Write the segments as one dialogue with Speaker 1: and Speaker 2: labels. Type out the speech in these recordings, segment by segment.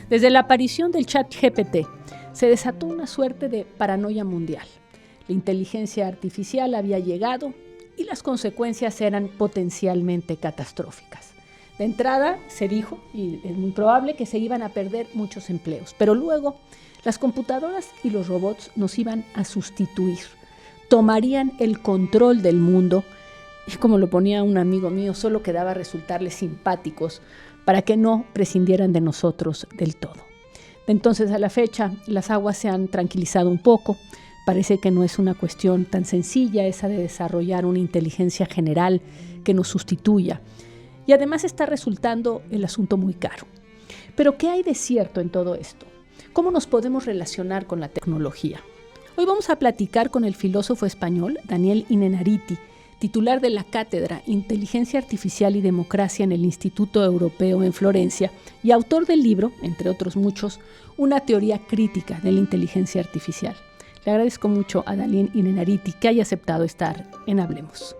Speaker 1: Desde la aparición del ChatGPT, se desató una suerte de paranoia mundial. La inteligencia artificial había llegado y las consecuencias eran potencialmente catastróficas. De entrada se dijo, y es muy probable, que se iban a perder muchos empleos, pero luego las computadoras y los robots nos iban a sustituir, tomarían el control del mundo y, como lo ponía un amigo mío, solo quedaba resultarles simpáticos para que no prescindieran de nosotros del todo. De entonces a la fecha, las aguas se han tranquilizado un poco. Parece que no es una cuestión tan sencilla esa de desarrollar una inteligencia general que nos sustituya. Y además está resultando el asunto muy caro. Pero ¿qué hay de cierto en todo esto? ¿Cómo nos podemos relacionar con la tecnología? Hoy vamos a platicar con el filósofo español Daniel Innerarity, titular de la cátedra Inteligencia Artificial y Democracia en el Instituto Europeo en Florencia y autor del libro, entre otros muchos, Una teoría crítica de la inteligencia artificial. Le agradezco mucho a Daniel Innerarity que haya aceptado estar en Hablemos.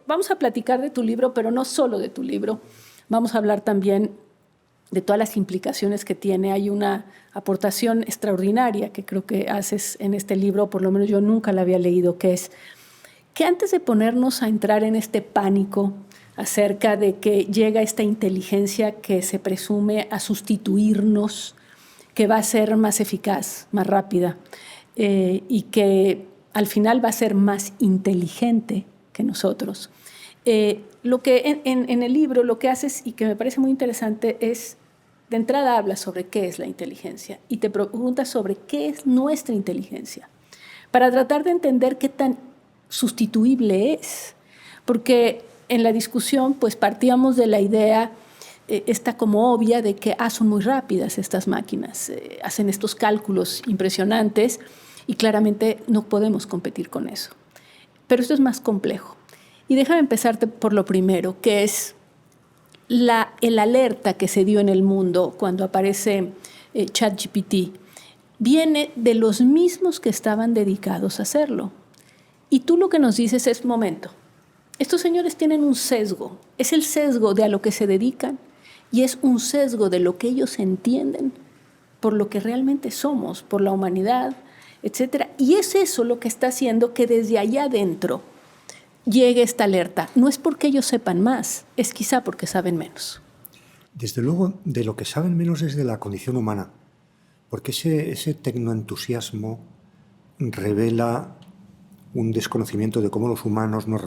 Speaker 1: Vamos a platicar de tu libro, pero no solo de tu libro. Vamos a hablar también de todas las implicaciones que tiene. Hay una aportación extraordinaria que creo que haces en este libro, por lo menos yo nunca la había leído, que es que antes de ponernos a entrar en este pánico acerca de que llega esta inteligencia que se presume a sustituirnos, que va a ser más eficaz, más rápida, y que al final va a ser más inteligente que nosotros. Lo que en el libro lo que haces y que me parece muy interesante es, de entrada hablas sobre qué es la inteligencia y te preguntas sobre qué es nuestra inteligencia, para tratar de entender qué tan sustituible es, porque en la discusión pues partíamos de la idea esta como obvia de que son muy rápidas estas máquinas, hacen estos cálculos impresionantes y claramente no podemos competir con eso. Pero esto es más complejo. Y déjame empezarte por lo primero, que es el alerta que se dio en el mundo cuando aparece ChatGPT. Viene de los mismos que estaban dedicados a hacerlo. Y tú lo que nos dices es, momento, estos señores tienen un sesgo, es el sesgo de a lo que se dedican y es un sesgo de lo que ellos entienden por lo que realmente somos, por la humanidad, etc. Y es eso lo que está haciendo que desde allá adentro llegue esta alerta. No es porque ellos sepan más, es quizá porque saben menos.
Speaker 2: Desde luego, de lo que saben menos es de la condición humana, porque ese tecnoentusiasmo revela un desconocimiento de cómo los humanos nos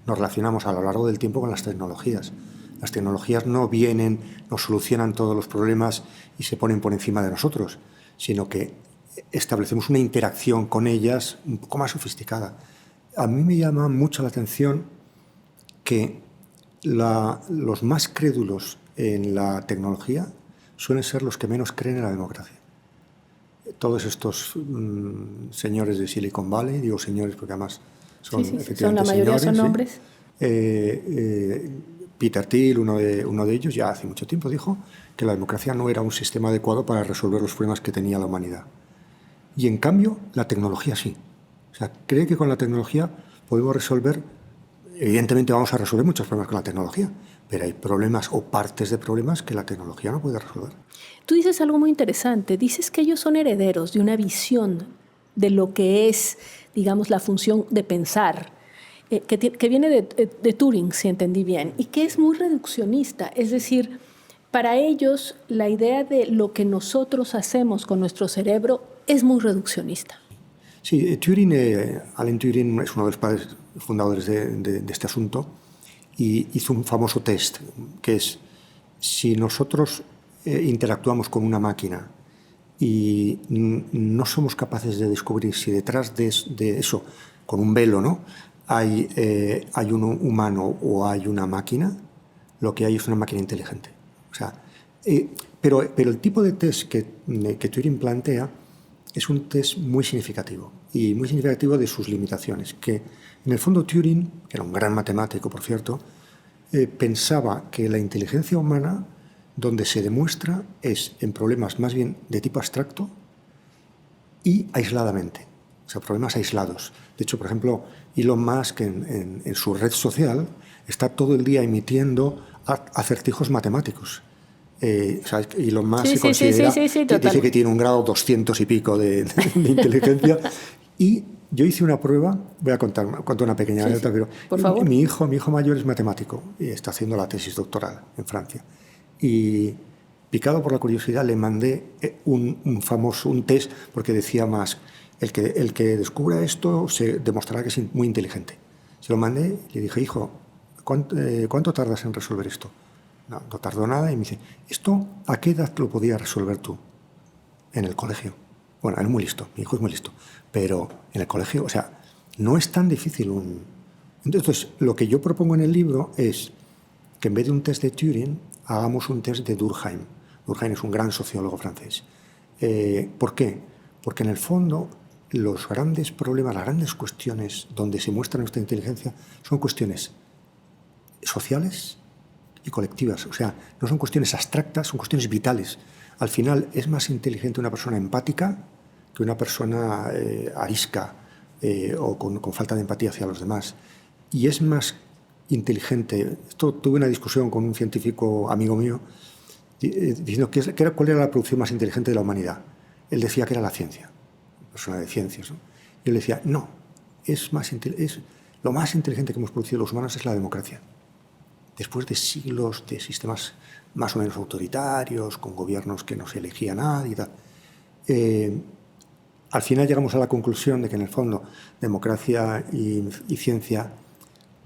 Speaker 2: relacionamos a lo largo del tiempo con las tecnologías. Las tecnologías no vienen, nos solucionan todos los problemas y se ponen por encima de nosotros, sino que establecemos una interacción con ellas un poco más sofisticada. A mí me llama mucho la atención que los más crédulos en la tecnología suelen ser los que menos creen en la democracia. Todos estos señores de Silicon Valley, digo señores porque además son efectivamente
Speaker 1: son la mayoría
Speaker 2: señores,
Speaker 1: son hombres.
Speaker 2: Peter Thiel, uno de ellos, ya hace mucho tiempo dijo que la democracia no era un sistema adecuado para resolver los problemas que tenía la humanidad. Y en cambio, la tecnología sí. O sea, cree que con la tecnología podemos resolver, evidentemente vamos a resolver muchos problemas con la tecnología, pero hay problemas o partes de problemas que la tecnología no puede resolver.
Speaker 1: Tú dices algo muy interesante, dices que ellos son herederos de una visión de lo que es, digamos, la función de pensar, que viene de Turing, si entendí bien, y que es muy reduccionista, es decir, para ellos la idea de lo que nosotros hacemos con nuestro cerebro es muy reduccionista.
Speaker 2: Sí, Alan Turing es uno de los padres fundadores de este asunto y hizo un famoso test, que es si nosotros interactuamos con una máquina y no somos capaces de descubrir si detrás de eso, con un velo, ¿no?, hay un humano o hay una máquina, lo que hay es una máquina inteligente. O sea, pero el tipo de test que Turing plantea es un test muy significativo y muy significativo de sus limitaciones, que en el fondo Turing, que era un gran matemático, por cierto, pensaba que la inteligencia humana donde se demuestra es en problemas más bien de tipo abstracto y aisladamente, o sea, problemas aislados. De hecho, por ejemplo, Elon Musk en su red social está todo el día emitiendo acertijos matemáticos. ¿sabes? Elon Musk
Speaker 1: Sí,
Speaker 2: se considera, dice
Speaker 1: total.
Speaker 2: que tiene un grado 200 y pico de inteligencia. Y yo hice una prueba, voy a contar una pequeña anécdota, pero
Speaker 1: por favor.
Speaker 2: mi hijo mayor es matemático y está haciendo la tesis doctoral en Francia. Y picado por la curiosidad le mandé un test, porque decía más, el que descubra esto se demostrará que es muy inteligente. Se lo mandé y le dije, hijo, ¿cuánto tardas en resolver esto? No tardó nada y me dice, ¿esto a qué edad lo podías resolver tú? En el colegio. Bueno, él es muy listo, mi hijo es muy listo, pero en el colegio, o sea, no es tan difícil Entonces, lo que yo propongo en el libro es que en vez de un test de Turing, hagamos un test de Durkheim. Durkheim es un gran sociólogo francés. ¿Por qué? Porque en el fondo los grandes problemas, las grandes cuestiones donde se muestra nuestra inteligencia son cuestiones sociales y colectivas. O sea, no son cuestiones abstractas, son cuestiones vitales. Al final es más inteligente una persona empática que una persona arisca o con falta de empatía hacia los demás. Y es más inteligente. Tuve una discusión con un científico amigo mío diciendo cuál era la producción más inteligente de la humanidad. Él decía que era la ciencia, persona de ciencias, ¿no? Yo le decía, no, lo más inteligente que hemos producido los humanos es la democracia. Después de siglos de sistemas más o menos autoritarios, con gobiernos que no se elegía nadie y tal, al final llegamos a la conclusión de que en el fondo democracia y ciencia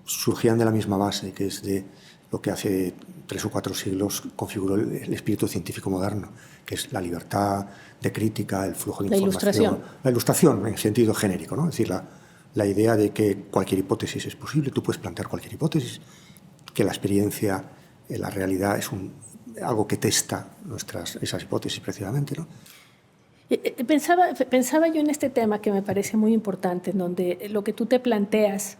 Speaker 2: surgían de la misma base, que es de lo que hace 3 o 4 siglos configuró el espíritu científico moderno, que es la libertad de crítica, el flujo de información. La ilustración en sentido genérico, ¿no? Es decir, la idea de que cualquier hipótesis es posible, tú puedes plantear cualquier hipótesis, que la experiencia, la realidad es algo que testa esas hipótesis precisamente, ¿no?
Speaker 1: Pensaba yo en este tema que me parece muy importante, en donde lo que tú te planteas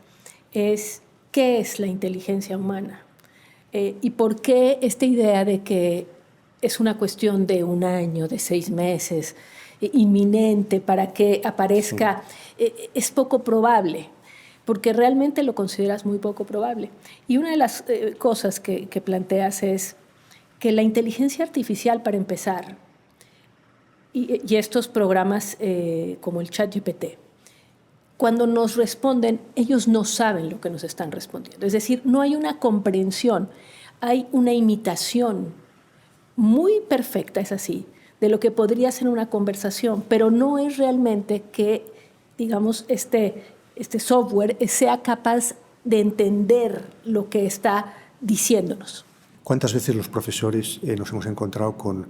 Speaker 1: es qué es la inteligencia humana y por qué esta idea de que es una cuestión de 1 año, de 6 meses, inminente para que aparezca, es poco probable, porque realmente lo consideras muy poco probable. Y una de las cosas que planteas es que la inteligencia artificial, para empezar, y estos programas como el ChatGPT, cuando nos responden, ellos no saben lo que nos están respondiendo. Es decir, no hay una comprensión, hay una imitación muy perfecta, es así, de lo que podría ser una conversación, pero no es realmente que, digamos, este software sea capaz de entender lo que está diciéndonos.
Speaker 2: ¿Cuántas veces los profesores nos hemos encontrado con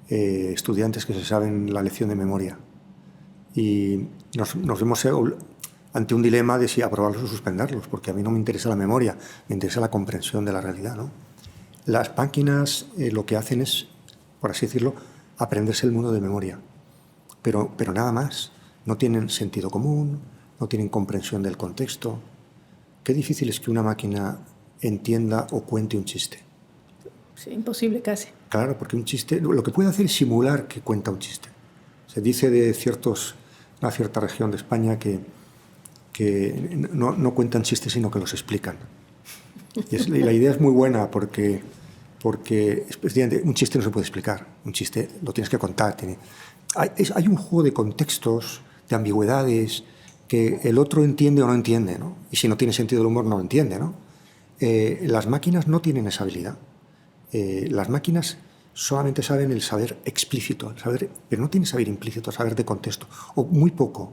Speaker 2: estudiantes que se saben la lección de memoria? Y nos vemos ante un dilema de si aprobarlos o suspenderlos, porque a mí no me interesa la memoria, me interesa la comprensión de la realidad, ¿no? Las máquinas lo que hacen es, por así decirlo, aprenderse el mundo de memoria, pero nada más. No tienen sentido común, no tienen comprensión del contexto. Qué difícil es que una máquina entienda o cuente un chiste.
Speaker 1: Sí, imposible casi.
Speaker 2: Claro, porque un chiste, lo que puede hacer es simular que cuenta un chiste. Se dice de una cierta región de España que no cuentan chistes, sino que los explican. Y la idea es muy buena porque un chiste no se puede explicar. Un chiste lo tienes que contar. Hay un juego de contextos, de ambigüedades, que el otro entiende o no entiende, ¿no? Y si no tiene sentido del humor, no lo entiende, ¿no? Las máquinas no tienen esa habilidad. Las máquinas solamente saben el saber explícito, pero no tienen saber implícito, saber de contexto, o muy poco,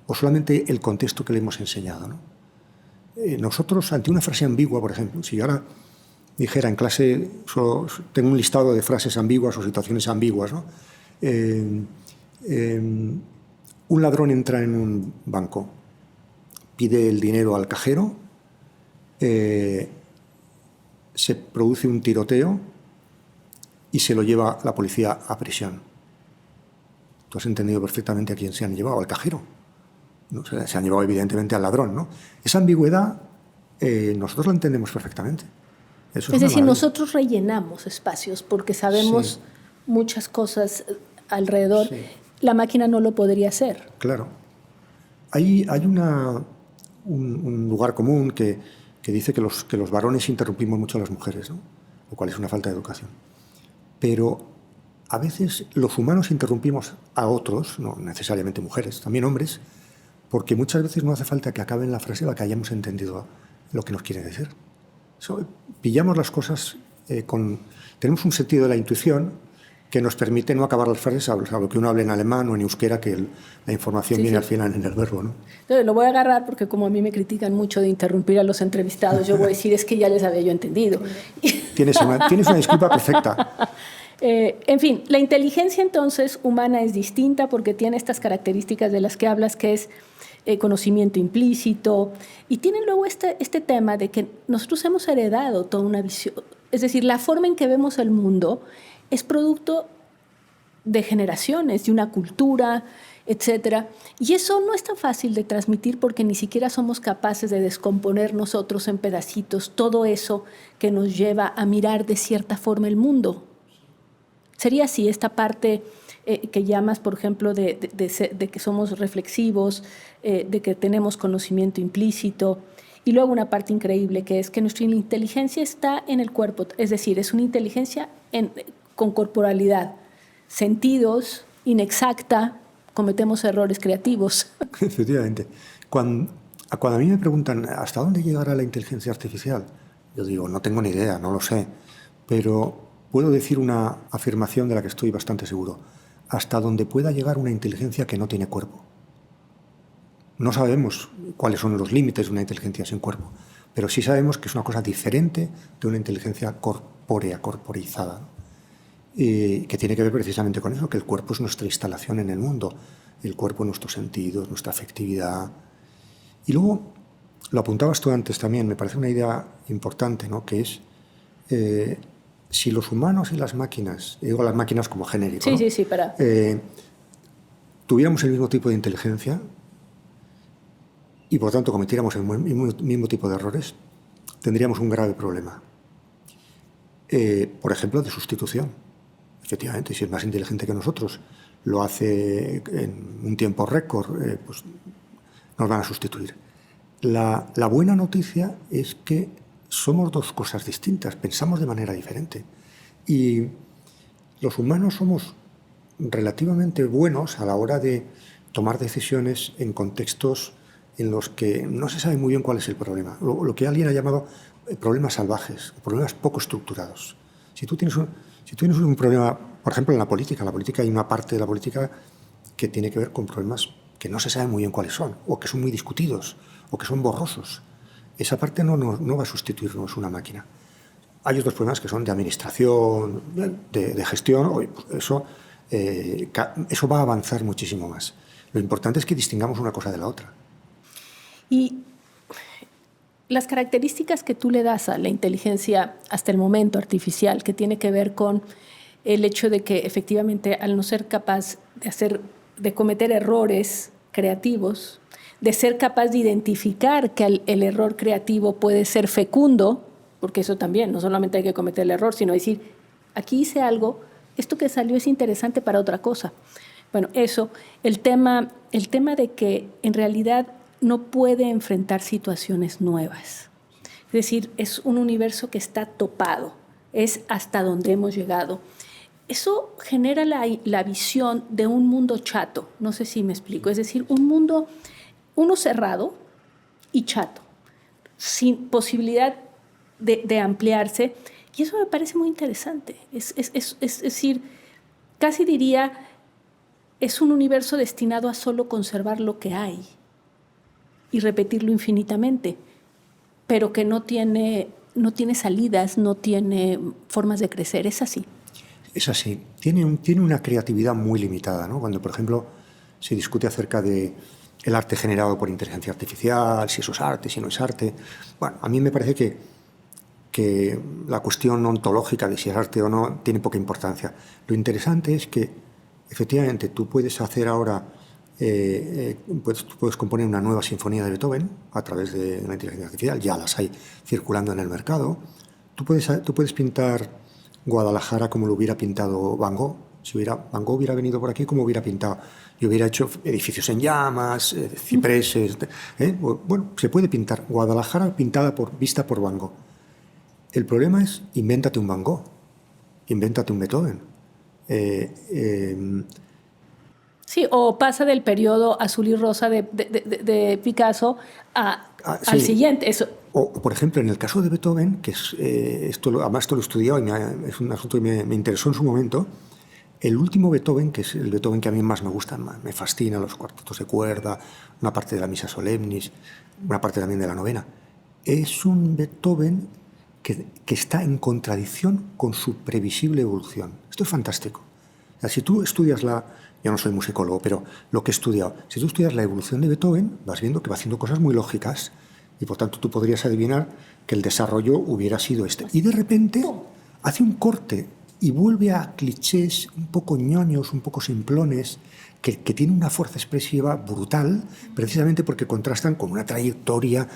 Speaker 2: o solamente el contexto que le hemos enseñado, ¿no? Nosotros, ante una frase ambigua, por ejemplo, si yo ahora dijera en clase, tengo un listado de frases ambiguas o situaciones ambiguas, ¿no? Un ladrón entra en un banco, pide el dinero al cajero, se produce un tiroteo y se lo lleva la policía a prisión. Tú has entendido perfectamente a quién se han llevado, al cajero. ¿No? Se han llevado evidentemente al ladrón, ¿no? Esa ambigüedad nosotros la entendemos perfectamente.
Speaker 1: Es decir, nosotros rellenamos espacios porque sabemos muchas cosas alrededor. Sí. La máquina no lo podría hacer.
Speaker 2: Claro. Hay un lugar común que dice que los varones interrumpimos mucho a las mujeres, ¿no? Lo cual es una falta de educación. pero a veces los humanos interrumpimos a otros, no necesariamente mujeres, también hombres, porque muchas veces no hace falta que acaben la frase para que hayamos entendido lo que nos quiere decir. Pillamos las cosas tenemos un sentido de la intuición que nos permite no acabar las frases, salvo que uno hable en alemán o en euskera, que la información viene al final en el verbo, ¿no?
Speaker 1: Entonces, lo voy a agarrar porque como a mí me critican mucho de interrumpir a los entrevistados, yo voy a decir, es que ya les había yo entendido.
Speaker 2: Tienes una disculpa perfecta.
Speaker 1: En fin, la inteligencia entonces humana es distinta porque tiene estas características de las que hablas, que es conocimiento implícito, y tienen luego este tema de que nosotros hemos heredado toda una visión, es decir, la forma en que vemos el mundo es producto de generaciones, de una cultura, etcétera, y eso no es tan fácil de transmitir porque ni siquiera somos capaces de descomponer nosotros en pedacitos todo eso que nos lleva a mirar de cierta forma el mundo. Sería así esta parte que llamas, por ejemplo, de que somos reflexivos, de que tenemos conocimiento implícito, y luego una parte increíble que es que nuestra inteligencia está en el cuerpo, es decir, es una inteligencia con corporalidad, sentidos, inexacta, cometemos errores creativos.
Speaker 2: Efectivamente. Cuando a mí me preguntan ¿hasta dónde llegará la inteligencia artificial? Yo digo, no tengo ni idea, no lo sé, pero puedo decir una afirmación de la que estoy bastante seguro. Hasta donde pueda llegar una inteligencia que no tiene cuerpo. No sabemos cuáles son los límites de una inteligencia sin cuerpo, pero sí sabemos que es una cosa diferente de una inteligencia corpórea, corporizada, y que tiene que ver precisamente con eso, que el cuerpo es nuestra instalación en el mundo, el cuerpo, nuestros sentidos, nuestra afectividad. Y luego, lo apuntabas tú antes también, me parece una idea importante, ¿no? Que es si los humanos y las máquinas, digo las máquinas como genérico, ¿no?
Speaker 1: Sí, para...
Speaker 2: tuviéramos el mismo tipo de inteligencia y por tanto cometiéramos el mismo tipo de errores, tendríamos un grave problema. Por ejemplo, de sustitución. Efectivamente, si es más inteligente que nosotros, lo hace en un tiempo récord, pues nos van a sustituir. La buena noticia es que somos dos cosas distintas, pensamos de manera diferente. Y los humanos somos relativamente buenos a la hora de tomar decisiones en contextos en los que no se sabe muy bien cuál es el problema. Lo que alguien ha llamado problemas salvajes, problemas poco estructurados. Si tú tienes un problema, por ejemplo, en la política hay una parte de la política que tiene que ver con problemas que no se sabe muy bien cuáles son, o que son muy discutidos, o que son borrosos. Esa parte no va a sustituirnos una máquina. Hay otros problemas que son de administración, de gestión, eso va a avanzar muchísimo más. Lo importante es que distingamos una cosa de la otra.
Speaker 1: Y las características que tú le das a la inteligencia hasta el momento artificial, que tiene que ver con el hecho de que efectivamente al no ser capaz de cometer errores creativos, de ser capaz de identificar que el error creativo puede ser fecundo, porque eso también, no solamente hay que cometer el error, sino decir, aquí hice algo, esto que salió es interesante para otra cosa. Bueno, eso, el tema de que en realidad no puede enfrentar situaciones nuevas. Es decir, es un universo que está topado, es hasta donde hemos llegado. Eso genera la visión de un mundo chato, no sé si me explico, es decir, un mundo, uno cerrado y chato, sin posibilidad de ampliarse, y eso me parece muy interesante. Es decir, casi diría, es un universo destinado a solo conservar lo que hay y repetirlo infinitamente, pero que no tiene salidas, no tiene formas de crecer. Es así.
Speaker 2: Es así. Tiene una creatividad muy limitada, ¿no? Cuando, por ejemplo, se discute acerca de el arte generado por inteligencia artificial, si eso es arte, si no es arte. Bueno, a mí me parece que la cuestión ontológica de si es arte o no tiene poca importancia. Lo interesante es que, efectivamente, tú puedes hacer ahora, puedes componer una nueva sinfonía de Beethoven a través de una inteligencia artificial, ya las hay circulando en el mercado. Tú puedes pintar Guadalajara como lo hubiera pintado Van Gogh. Si Van Gogh hubiera venido por aquí, como hubiera pintado. Y hubiera hecho edificios en llamas, cipreses. Bueno, se puede pintar Guadalajara vista por Van Gogh. El problema es, invéntate un Van Gogh. invéntate un Beethoven.
Speaker 1: Sí, o pasa del periodo azul y rosa de Picasso al siguiente. Eso.
Speaker 2: O, por ejemplo, en el caso de Beethoven, que es, además esto lo he estudiado y es un asunto que me interesó en su momento, el último Beethoven, que es el Beethoven que a mí más me gusta, me fascina, los cuartetos de cuerda, una parte de la Misa Solemnis, una parte también de la novena, es un Beethoven que está en contradicción con su previsible evolución. Esto es fantástico. O sea, si tú estudias yo no soy musicólogo, pero lo que he estudiado, si tú estudias la evolución de Beethoven, vas viendo que va haciendo cosas muy lógicas y por tanto tú podrías adivinar que el desarrollo hubiera sido este. Y de repente hace un corte y vuelve a clichés un poco ñoños, un poco simplones, que tienen una fuerza expresiva brutal, precisamente porque contrastan con una trayectoria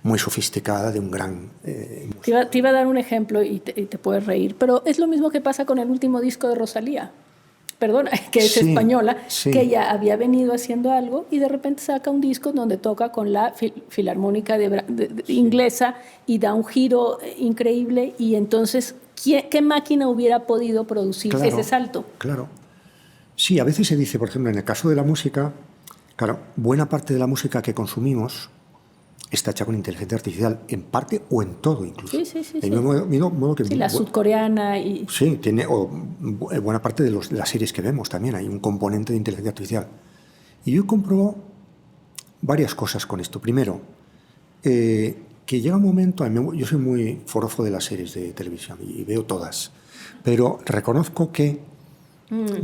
Speaker 2: muy sofisticada de un gran...
Speaker 1: Te iba a dar un ejemplo y te puedes reír, pero es lo mismo que pasa con el último disco de Rosalía. Perdona, que es española, que ella había venido haciendo algo y de repente saca un disco donde toca con la Filarmónica inglesa y da un giro increíble y entonces, ¿qué máquina hubiera podido producir ese salto?
Speaker 2: Claro. Sí, a veces se dice, por ejemplo, en el caso de la música, claro, buena parte de la música que consumimos está hecha con inteligencia artificial, en parte o en todo incluso.
Speaker 1: Sí.
Speaker 2: Modo que,
Speaker 1: la sudcoreana y...
Speaker 2: Sí, tiene buena parte de las series que vemos también, hay un componente de inteligencia artificial. Y yo compruebo varias cosas con esto. Primero, que llega un momento, yo soy muy forofo de las series de televisión y veo todas, pero reconozco que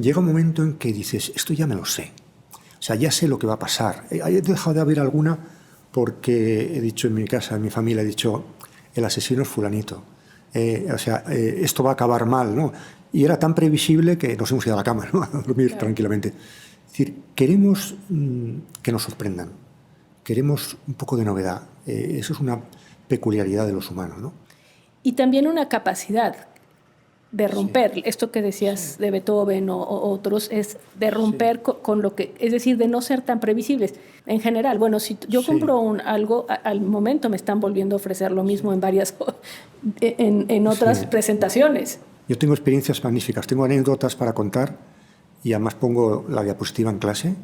Speaker 2: llega un momento en que dices, esto ya me lo sé, o sea, ya sé lo que va a pasar. He dejado de haber alguna porque he dicho en mi casa, en mi familia, he dicho, el asesino es fulanito, esto va a acabar mal, ¿no? Y era tan previsible que nos hemos ido a la cama, ¿no? A dormir tranquilamente. Es decir, queremos que nos sorprendan, queremos un poco de novedad. Eso es una peculiaridad de los humanos, ¿no?
Speaker 1: Y también una capacidad de romper, esto que decías de Beethoven o otros, es de romper con lo que, es decir, de no ser tan previsibles. En general, bueno, si yo compro algo, al momento me están volviendo a ofrecer lo mismo en varias, en otras presentaciones.
Speaker 2: Yo tengo experiencias magníficas, tengo anécdotas para contar y además pongo la diapositiva en clase,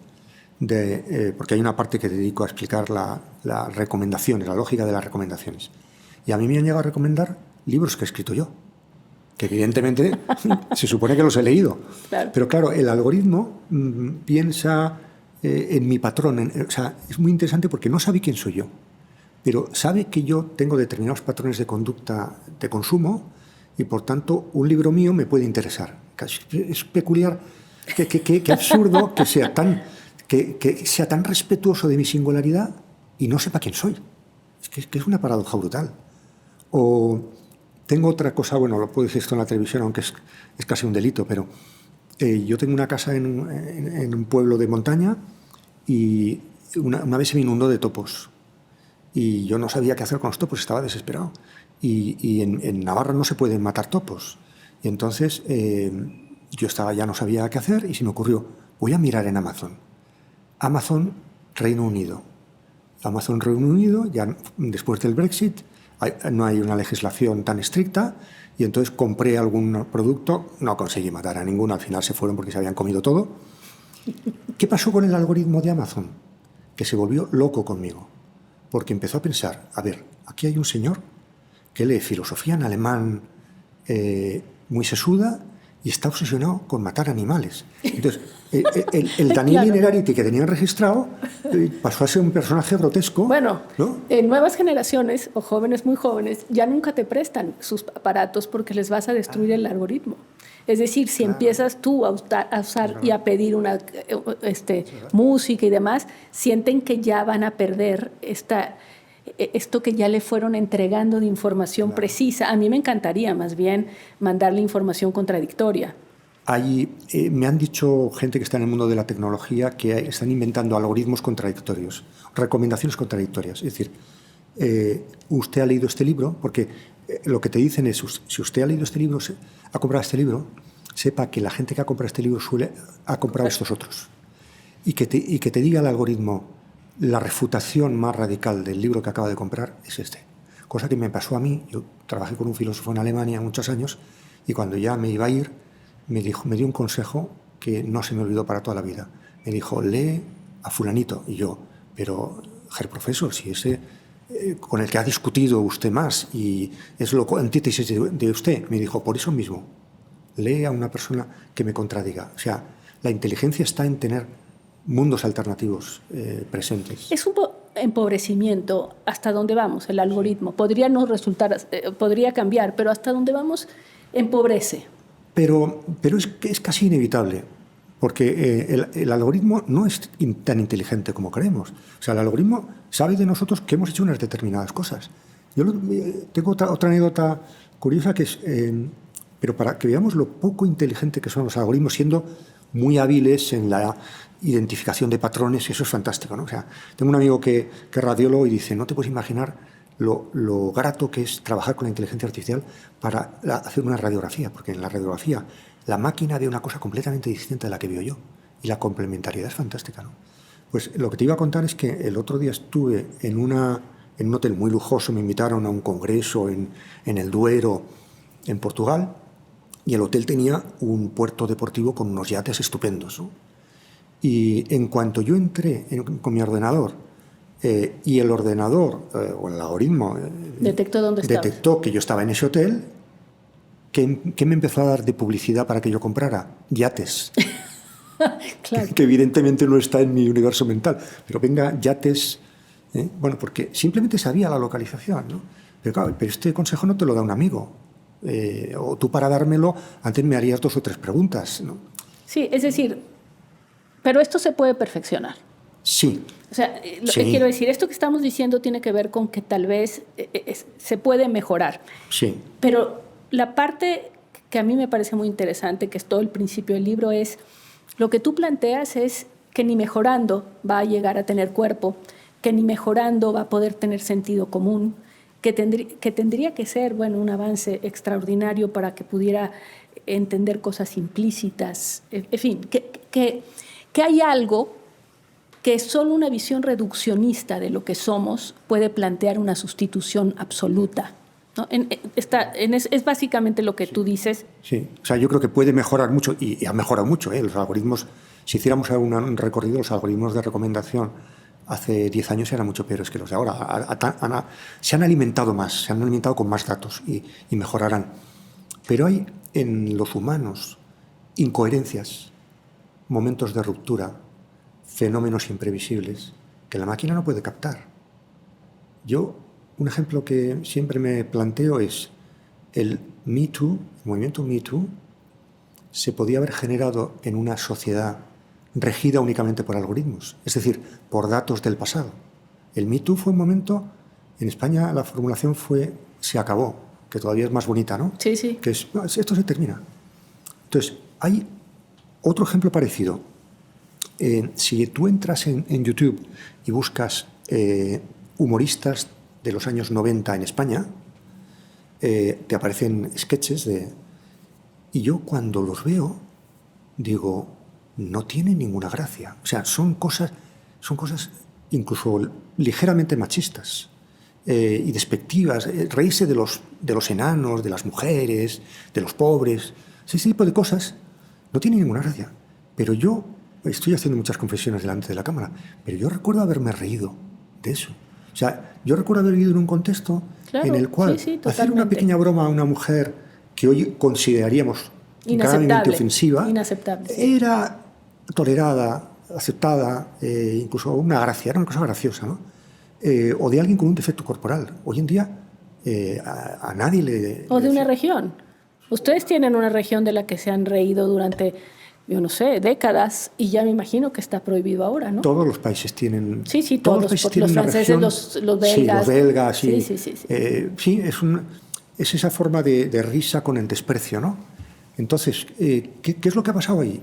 Speaker 2: porque hay una parte que dedico a explicar las recomendaciones, la lógica de las recomendaciones. Y a mí me han llegado a recomendar libros que he escrito yo, que evidentemente se supone que los he leído.
Speaker 1: Claro.
Speaker 2: Pero claro, el algoritmo piensa en mi patrón. O sea, es muy interesante porque no sabe quién soy yo, pero sabe que yo tengo determinados patrones de conducta de consumo y por tanto un libro mío me puede interesar. Es peculiar, qué absurdo que sea tan respetuoso de mi singularidad y no sepa quién soy. Es que es una paradoja brutal. O tengo otra cosa, bueno, lo puedo decir esto en la televisión, aunque es casi un delito, pero yo tengo una casa en un pueblo de montaña y una vez se me inundó de topos. Y yo no sabía qué hacer con los topos, estaba desesperado. Y en Navarra no se pueden matar topos. Y entonces yo ya no sabía qué hacer y se me ocurrió, voy a mirar en Amazon. Amazon, Reino Unido. Amazon, Reino Unido, ya después del Brexit, no hay una legislación tan estricta y entonces compré algún producto, no conseguí matar a ninguno, al final se fueron porque se habían comido todo. ¿Qué pasó con el algoritmo de Amazon? Que se volvió loco conmigo, porque empezó a pensar, a ver, aquí hay un señor que lee filosofía en alemán muy sesuda y está obsesionado con matar animales. Entonces, el Daniel Innerarity que tenían registrado pasó a ser un personaje grotesco.
Speaker 1: Bueno,
Speaker 2: ¿no?
Speaker 1: Nuevas generaciones o jóvenes muy jóvenes ya nunca te prestan sus aparatos porque les vas a destruir el algoritmo. Es decir, si empiezas tú a usar y a pedir una música y demás, sienten que ya van a perder esto que ya le fueron entregando de información precisa. A mí me encantaría más bien mandarle información contradictoria.
Speaker 2: Me han dicho gente que está en el mundo de la tecnología que están inventando algoritmos contradictorios, recomendaciones contradictorias. Es decir, usted ha leído este libro, porque lo que te dicen es, si usted ha leído este libro, ha comprado este libro, sepa que la gente que ha comprado este libro ha comprado estos otros. Y que te diga el algoritmo, la refutación más radical del libro que acaba de comprar es este. Cosa que me pasó a mí. Yo trabajé con un filósofo en Alemania muchos años Y cuando ya me iba a ir, me dio un consejo que no se me olvidó para toda la vida. Me dijo, lee a fulanito. Y yo, pero, Herr Profesor, si ese con el que ha discutido usted más y es lo antítesis de usted, me dijo, por eso mismo, lee a una persona que me contradiga. O sea, la inteligencia está en tener mundos alternativos presentes.
Speaker 1: Es un empobrecimiento hasta dónde vamos, el algoritmo. Podría no resultar, podría cambiar, pero hasta dónde vamos empobrece.
Speaker 2: Pero es casi inevitable, porque el algoritmo no es tan inteligente como creemos. O sea, el algoritmo sabe de nosotros que hemos hecho unas determinadas cosas. Yo tengo otra anécdota curiosa que es, pero para que veamos lo poco inteligente que son los algoritmos, siendo muy hábiles en la identificación de patrones, eso es fantástico, ¿no? O sea, tengo un amigo que es radiólogo y dice, no te puedes imaginar lo grato que es trabajar con la inteligencia artificial para hacer una radiografía, porque en la radiografía la máquina ve una cosa completamente distinta de la que veo yo, y la complementariedad es fantástica, ¿no? Pues lo que te iba a contar es que el otro día estuve en un hotel muy lujoso, me invitaron a un congreso en el Duero, en Portugal, y el hotel tenía un puerto deportivo con unos yates estupendos, ¿no? Y en cuanto yo entré con mi ordenador, y el ordenador o el algoritmo detectó que yo estaba en ese hotel, ¿qué me empezó a dar de publicidad para que yo comprara? Yates. Claro. Que evidentemente no está en mi universo mental, pero venga, yates, bueno, porque simplemente sabía la localización, ¿no? Pero claro, pero este consejo no te lo da un amigo, o tú para dármelo antes me harías 2 o 3 preguntas, ¿no?
Speaker 1: Sí, es decir, pero esto se puede perfeccionar.
Speaker 2: Sí.
Speaker 1: O sea, lo que quiero decir, esto que estamos diciendo tiene que ver con que tal vez se puede mejorar.
Speaker 2: Sí.
Speaker 1: Pero la parte que a mí me parece muy interesante, que es todo el principio del libro, es lo que tú planteas es que ni mejorando va a llegar a tener cuerpo, que ni mejorando va a poder tener sentido común, que tendría que ser, bueno, un avance extraordinario para que pudiera entender cosas implícitas, en fin, que hay algo que solo una visión reduccionista de lo que somos puede plantear una sustitución absoluta, ¿no? Es básicamente lo que tú dices.
Speaker 2: Sí, o sea, yo creo que puede mejorar mucho y ha mejorado mucho, ¿eh? Los algoritmos, si hiciéramos un recorrido, los algoritmos de recomendación hace 10 años eran mucho peores que los de ahora. Se han alimentado más, se han alimentado con más datos y mejorarán. Pero hay en los humanos incoherencias, momentos de ruptura, fenómenos imprevisibles que la máquina no puede captar. Un ejemplo que siempre me planteo es el Me Too, el movimiento Me Too, se podía haber generado en una sociedad regida únicamente por algoritmos, es decir, por datos del pasado. El Me Too fue un momento, en España la formulación fue se acabó, que todavía es más bonita, ¿no?
Speaker 1: Sí, sí.
Speaker 2: Que esto se termina. Entonces, hay otro ejemplo parecido. Si tú entras en YouTube y buscas humoristas de los años 90 en España, te aparecen sketches y yo cuando los veo digo, no tienen ninguna gracia. O sea, son cosas incluso ligeramente machistas y despectivas. Reírse de los enanos, de las mujeres, de los pobres, ese tipo de cosas no tiene ninguna gracia. Pero yo estoy haciendo muchas confesiones delante de la cámara, pero yo recuerdo haberme reído de eso. O sea, yo recuerdo haber vivido en un contexto en el cual hacer una pequeña broma a una mujer que hoy consideraríamos gravemente ofensiva era tolerada, aceptada, incluso una gracia, era una cosa graciosa, ¿no? O de alguien con un defecto corporal. Hoy en día a nadie le...
Speaker 1: O de una región. Ustedes tienen una región de la que se han reído durante, yo no sé, décadas, y ya me imagino que está prohibido ahora, ¿no?
Speaker 2: Todos los países tienen...
Speaker 1: Sí, todos los países tienen los franceses, región, los belgas.
Speaker 2: Sí, los belgas, sí.
Speaker 1: Sí,
Speaker 2: es esa forma de risa con el desprecio, ¿no? Entonces, ¿qué es lo que ha pasado ahí?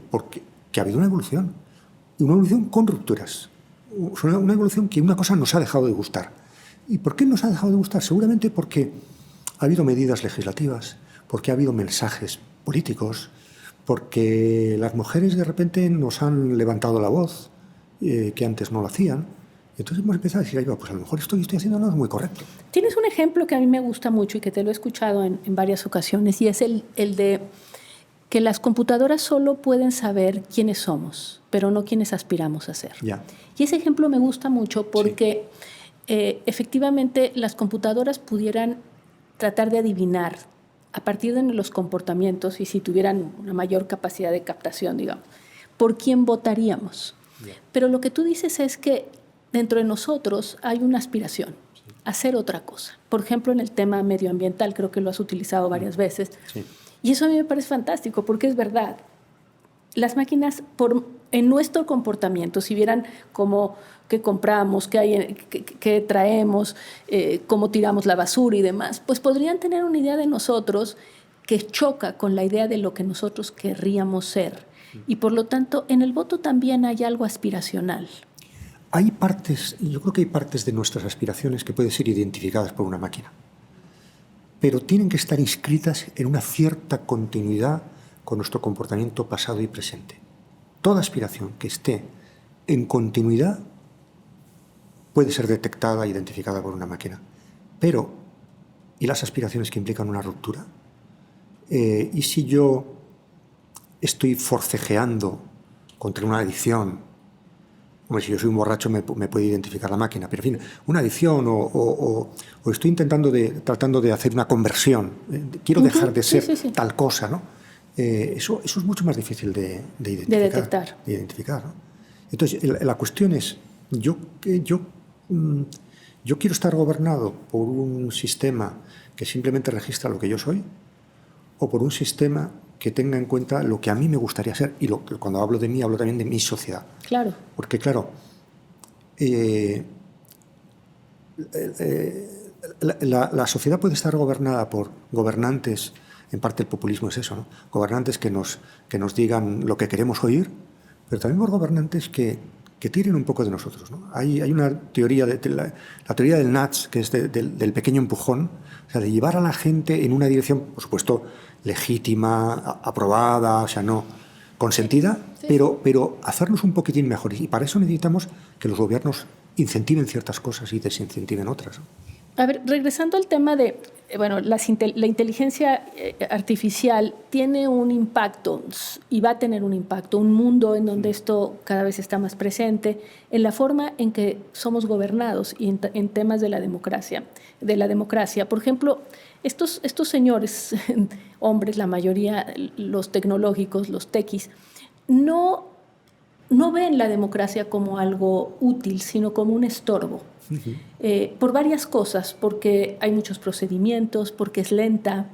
Speaker 2: Porque ha habido una evolución con rupturas. Una evolución que una cosa nos ha dejado de gustar. ¿Y por qué nos ha dejado de gustar? Seguramente porque ha habido medidas legislativas, porque ha habido mensajes políticos, porque las mujeres de repente nos han levantado la voz, que antes no lo hacían, Entonces hemos empezado a decir, ahí va, pues a lo mejor esto que estoy haciendo no es muy correcto.
Speaker 1: Tienes un ejemplo que a mí me gusta mucho y que te lo he escuchado en varias ocasiones, y es el de que las computadoras solo pueden saber quiénes somos, pero no quiénes aspiramos a ser.
Speaker 2: Ya.
Speaker 1: Y ese ejemplo me gusta mucho porque efectivamente las computadoras pudieran tratar de adivinar a partir de los comportamientos, y si tuvieran una mayor capacidad de captación, digamos, por quién votaríamos.
Speaker 2: Ya.
Speaker 1: Pero lo que tú dices es que dentro de nosotros hay una aspiración a hacer otra cosa. Por ejemplo, en el tema medioambiental, creo que lo has utilizado varias veces.
Speaker 2: Sí.
Speaker 1: Y eso a mí me parece fantástico, porque es verdad. Las máquinas, en nuestro comportamiento, si vieran cómo qué compramos, qué traemos, cómo tiramos la basura y demás, pues podrían tener una idea de nosotros que choca con la idea de lo que nosotros querríamos ser. Y por lo tanto, en el voto también hay algo aspiracional.
Speaker 2: Hay partes, yo creo que hay partes de nuestras aspiraciones que pueden ser identificadas por una máquina, pero tienen que estar inscritas en una cierta continuidad con nuestro comportamiento pasado y presente. Toda aspiración que esté en continuidad puede ser detectada e identificada por una máquina. Pero, ¿y las aspiraciones que implican una ruptura? ¿Y si yo estoy forcejeando contra una adicción? Hombre, si yo soy un borracho me puede identificar la máquina, pero en fin, una adicción o estoy tratando de hacer una conversión, quiero dejar de ser tal cosa, ¿no? Eso es mucho más difícil de identificar.
Speaker 1: De
Speaker 2: identificar, ¿no? Entonces, la cuestión es, yo quiero estar gobernado por un sistema que simplemente registra lo que yo soy, o por un sistema que tenga en cuenta lo que a mí me gustaría ser. Y cuando hablo de mí, hablo también de mi sociedad.
Speaker 1: Claro.
Speaker 2: Porque, claro, la sociedad puede estar gobernada por gobernantes, en parte el populismo es eso, ¿no? Gobernantes que nos digan lo que queremos oír, pero también por gobernantes que tiren un poco de nosotros, ¿no? Hay una teoría, la teoría del nudge, que es del pequeño empujón, o sea, de llevar a la gente en una dirección, por supuesto, legítima, aprobada, o sea, no consentida, sí. pero hacernos un poquitín mejores. Y para eso necesitamos que los gobiernos incentiven ciertas cosas y desincentiven otras, ¿no?
Speaker 1: A ver, regresando al tema de, bueno, la inteligencia artificial tiene un impacto y va a tener un impacto, un mundo en donde esto cada vez está más presente, en la forma en que somos gobernados y en temas de la democracia. Por ejemplo, estos señores, hombres, la mayoría, los tecnológicos, los tequis, no ven la democracia como algo útil, sino como un estorbo. Por varias cosas, porque hay muchos procedimientos, porque es lenta,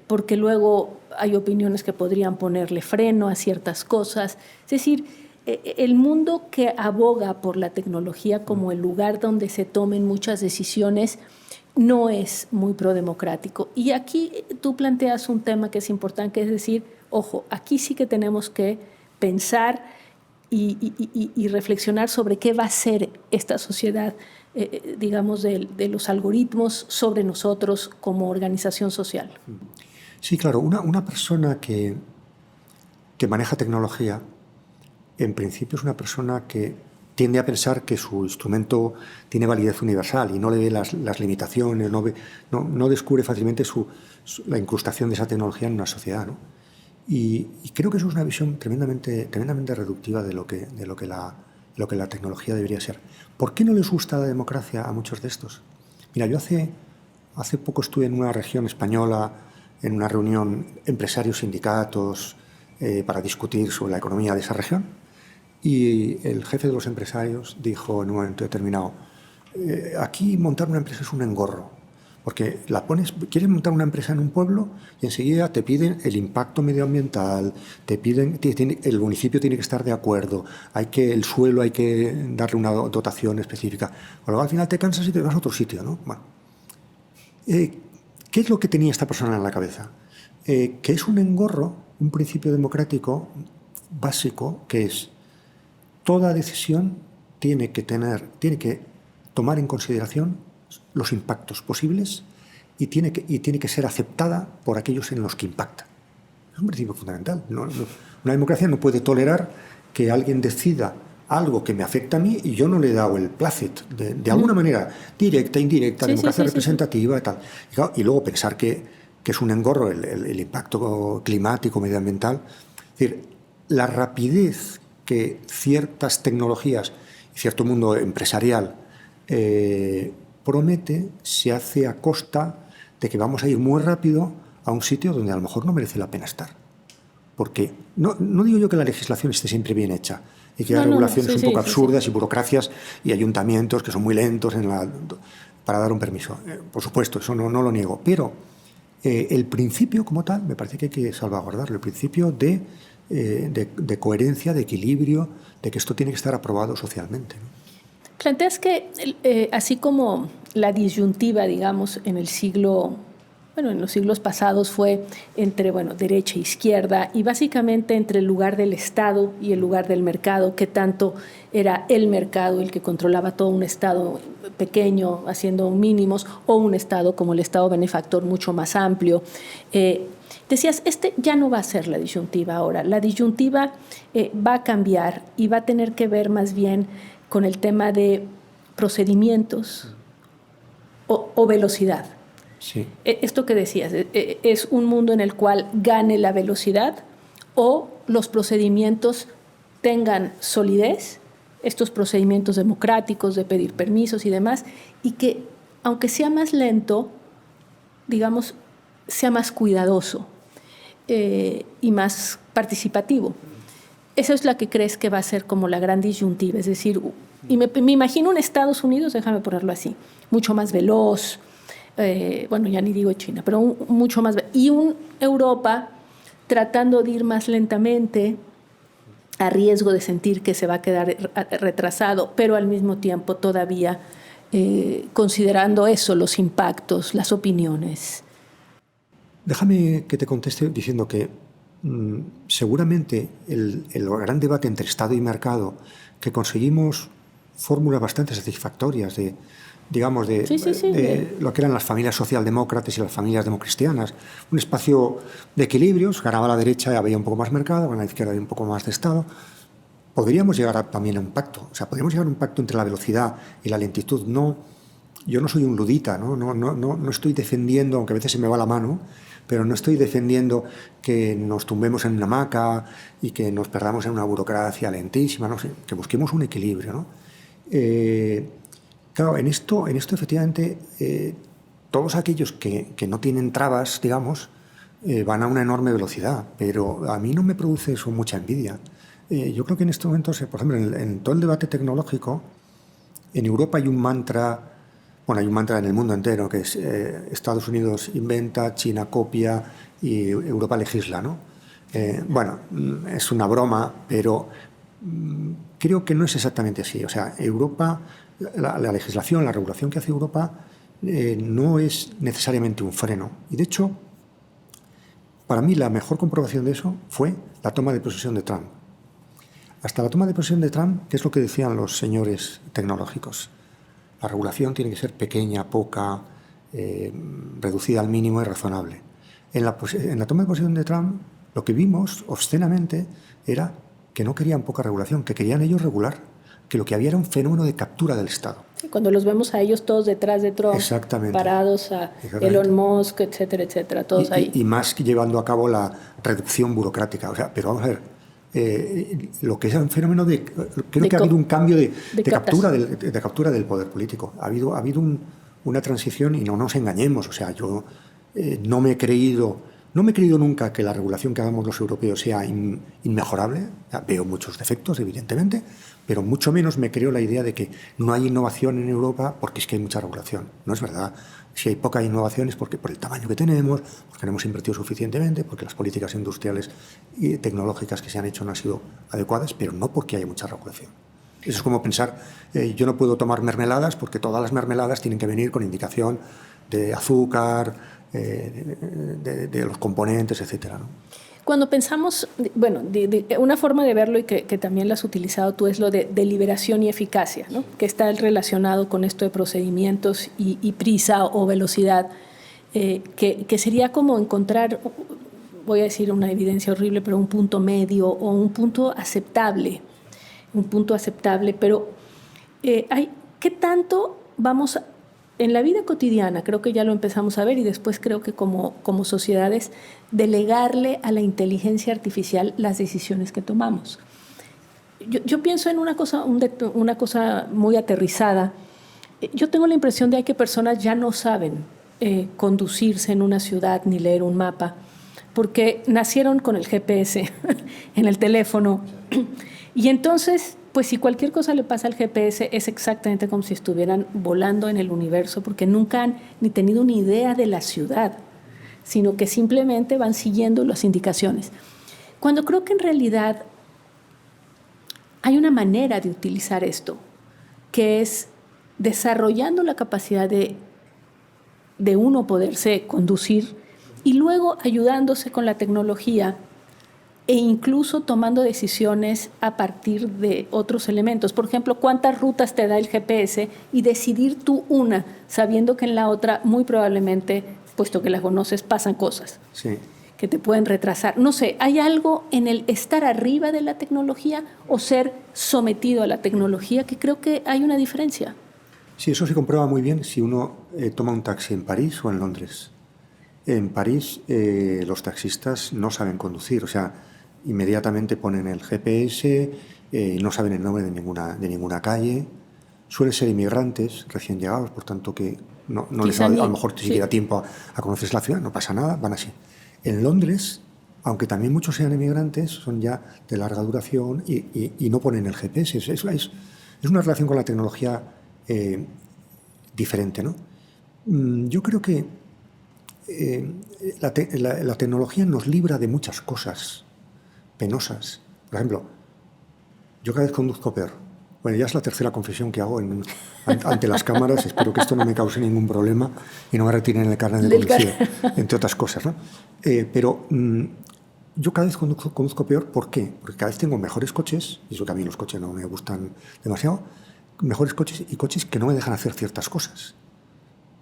Speaker 1: porque luego hay opiniones que podrían ponerle freno a ciertas cosas. Es decir, el mundo que aboga por la tecnología como el lugar donde se tomen muchas decisiones no es muy prodemocrático. Y aquí tú planteas un tema que es importante, que es decir, ojo, aquí sí que tenemos que pensar y reflexionar sobre qué va a ser esta sociedad, digamos, de los algoritmos sobre nosotros como organización social.
Speaker 2: Sí, claro. Una persona que maneja tecnología, en principio es una persona que tiende a pensar que su instrumento tiene validez universal y no le ve las limitaciones, no descubre fácilmente la incrustación de esa tecnología en una sociedad, ¿no? Y creo que eso es una visión tremendamente reductiva de lo que la tecnología debería ser. ¿Por qué no les gusta la democracia a muchos de estos? Mira, yo hace poco estuve en una región española, en una reunión empresarios, sindicatos, para discutir sobre la economía de esa región, y el jefe de los empresarios dijo en un momento determinado, aquí montar una empresa es un engorro. Porque quieres montar una empresa en un pueblo y enseguida te piden el impacto medioambiental, el municipio tiene que estar de acuerdo, el suelo hay que darle una dotación específica. Con lo cual al final te cansas y te vas a otro sitio, ¿no? Bueno, ¿qué es lo que tenía esta persona en la cabeza? Que es un engorro, un principio democrático básico, que es toda decisión tiene que tomar en consideración los impactos posibles y tiene que ser aceptada por aquellos en los que impacta. Es un principio fundamental. Una democracia no puede tolerar que alguien decida algo que me afecta a mí y yo no le he dado el plácet, de alguna manera, directa, indirecta, democracia representativa y tal. Y, claro, y luego pensar que es un engorro el impacto climático, medioambiental. Es decir, la rapidez que ciertas tecnologías y cierto mundo empresarial promete se hace a costa de que vamos a ir muy rápido a un sitio donde a lo mejor no merece la pena estar. Porque no digo yo que la legislación esté siempre bien hecha y que hay regulaciones un poco absurdas y burocracias y ayuntamientos que son muy lentos para dar un permiso. Por supuesto, eso no lo niego. Pero el principio como tal me parece que hay que salvaguardarlo. El principio de coherencia, de equilibrio, de que esto tiene que estar aprobado socialmente, ¿no?
Speaker 1: Planteas que así como la disyuntiva, digamos, en los siglos pasados fue entre, derecha e izquierda y básicamente entre el lugar del Estado y el lugar del mercado, que tanto era el mercado el que controlaba todo un Estado pequeño haciendo mínimos o un Estado como el Estado benefactor mucho más amplio. Decías, ya no va a ser la disyuntiva ahora. La disyuntiva va a cambiar y va a tener que ver más bien con el tema de procedimientos o velocidad.
Speaker 2: Sí.
Speaker 1: Esto que decías, ¿es un mundo en el cual gane la velocidad o los procedimientos tengan solidez, estos procedimientos democráticos de pedir permisos y demás, y que, aunque sea más lento, digamos, sea más cuidadoso y más participativo? Esa es la que crees que va a ser como la gran disyuntiva, es decir, y me imagino un Estados Unidos, déjame ponerlo así, mucho más veloz, ya ni digo China, pero mucho más, y un Europa tratando de ir más lentamente, a riesgo de sentir que se va a quedar retrasado, pero al mismo tiempo todavía considerando eso, los impactos, las opiniones.
Speaker 2: Déjame que te conteste diciendo que seguramente el gran debate entre Estado y mercado, que conseguimos fórmulas bastante satisfactorias de lo que eran las familias socialdemócratas y las familias democristianas, un espacio de equilibrios, ganaba la derecha y había un poco más mercado, ganaba la izquierda había un poco más de Estado. Podríamos llegar también a un pacto, podríamos llegar a un pacto entre la velocidad y la lentitud. Yo no soy un ludita, no estoy defendiendo, aunque a veces se me va la mano, pero no estoy defendiendo que nos tumbemos en una hamaca y que nos perdamos en una burocracia lentísima, no sé, que busquemos un equilibrio, ¿no? Claro, en esto efectivamente, todos aquellos que no tienen trabas, digamos, van a una enorme velocidad, pero a mí no me produce eso mucha envidia. Yo creo que en estos momentos, por ejemplo, en todo el debate tecnológico, en Europa hay un mantra en el mundo entero, que es Estados Unidos inventa, China copia y Europa legisla, ¿no? Es una broma, pero creo que no es exactamente así. O sea, Europa, la legislación, la regulación que hace Europa no es necesariamente un freno. Y de hecho, para mí la mejor comprobación de eso fue la toma de posesión de Trump. Hasta la toma de posesión de Trump, ¿qué es lo que decían los señores tecnológicos? La regulación tiene que ser pequeña, poca, reducida al mínimo y razonable. En la toma de posesión de Trump, lo que vimos obscenamente era que no querían poca regulación, que querían ellos regular, que lo que había era un fenómeno de captura del Estado.
Speaker 1: Sí, cuando los vemos a ellos todos detrás de Trump, parados a Elon Musk, etcétera, todos ahí.
Speaker 2: Y más que llevando a cabo la reducción burocrática. O sea, pero vamos a ver, lo que es un fenómeno creo que ha habido un cambio de captura del poder político. Ha habido una transición y no nos engañemos. O sea, yo no me he creído nunca que la regulación que hagamos los europeos sea inmejorable. Veo muchos defectos, evidentemente, pero mucho menos me creo la idea de que no hay innovación en Europa porque es que hay mucha regulación. No es verdad. Si hay poca innovación es porque por el tamaño que tenemos, porque no hemos invertido suficientemente, porque las políticas industriales y tecnológicas que se han hecho no han sido adecuadas, pero no porque haya mucha regulación. Eso es como pensar, yo no puedo tomar mermeladas porque todas las mermeladas tienen que venir con indicación de azúcar, de los componentes, etcétera, ¿no?
Speaker 1: Cuando pensamos, una forma de verlo y que también lo has utilizado tú es lo de deliberación y eficacia, ¿no? Que está relacionado con esto de procedimientos y prisa o velocidad, que sería como encontrar, voy a decir una evidencia horrible, pero un punto medio o un punto aceptable. un punto aceptable, pero ¿qué tanto vamos en la vida cotidiana? Creo que ya lo empezamos a ver y después creo que como sociedades, delegarle a la inteligencia artificial las decisiones que tomamos. Yo pienso en una cosa muy aterrizada. Yo tengo la impresión de que personas ya no saben conducirse en una ciudad ni leer un mapa, porque nacieron con el GPS en el teléfono. Y entonces, pues si cualquier cosa le pasa al GPS, es exactamente como si estuvieran volando en el universo, porque nunca han ni tenido una idea de la ciudad, sino que simplemente van siguiendo las indicaciones. Cuando creo que en realidad hay una manera de utilizar esto, que es desarrollando la capacidad de uno poderse conducir y luego ayudándose con la tecnología e incluso tomando decisiones a partir de otros elementos. Por ejemplo, cuántas rutas te da el GPS y decidir tú una, sabiendo que en la otra muy probablemente, puesto que la conoces, pasan cosas que te pueden retrasar. No sé, ¿hay algo en el estar arriba de la tecnología o ser sometido a la tecnología? Que creo que hay una diferencia.
Speaker 2: Sí, eso se comprueba muy bien si uno toma un taxi en París o en Londres. En París los taxistas no saben conducir, o sea, inmediatamente ponen el GPS, no saben el nombre de ninguna calle, suelen ser inmigrantes recién llegados, por tanto que no les da a lo mejor ni siquiera tiempo a conocer la ciudad, no pasa nada, van así. En Londres, aunque también muchos sean inmigrantes, son ya de larga duración y no ponen el GPS. Es una relación con la tecnología diferente, ¿no? Yo creo que la tecnología nos libra de muchas cosas penosas. Por ejemplo, yo cada vez conduzco peor. Bueno, ya es la tercera confesión que hago ante las cámaras. Espero que esto no me cause ningún problema y no me retiren el carnet de conducir, entre otras cosas, ¿no? Pero yo cada vez conduzco peor. ¿Por qué? Porque cada vez tengo mejores coches, y eso que a mí los coches no me gustan demasiado, mejores coches y coches que no me dejan hacer ciertas cosas.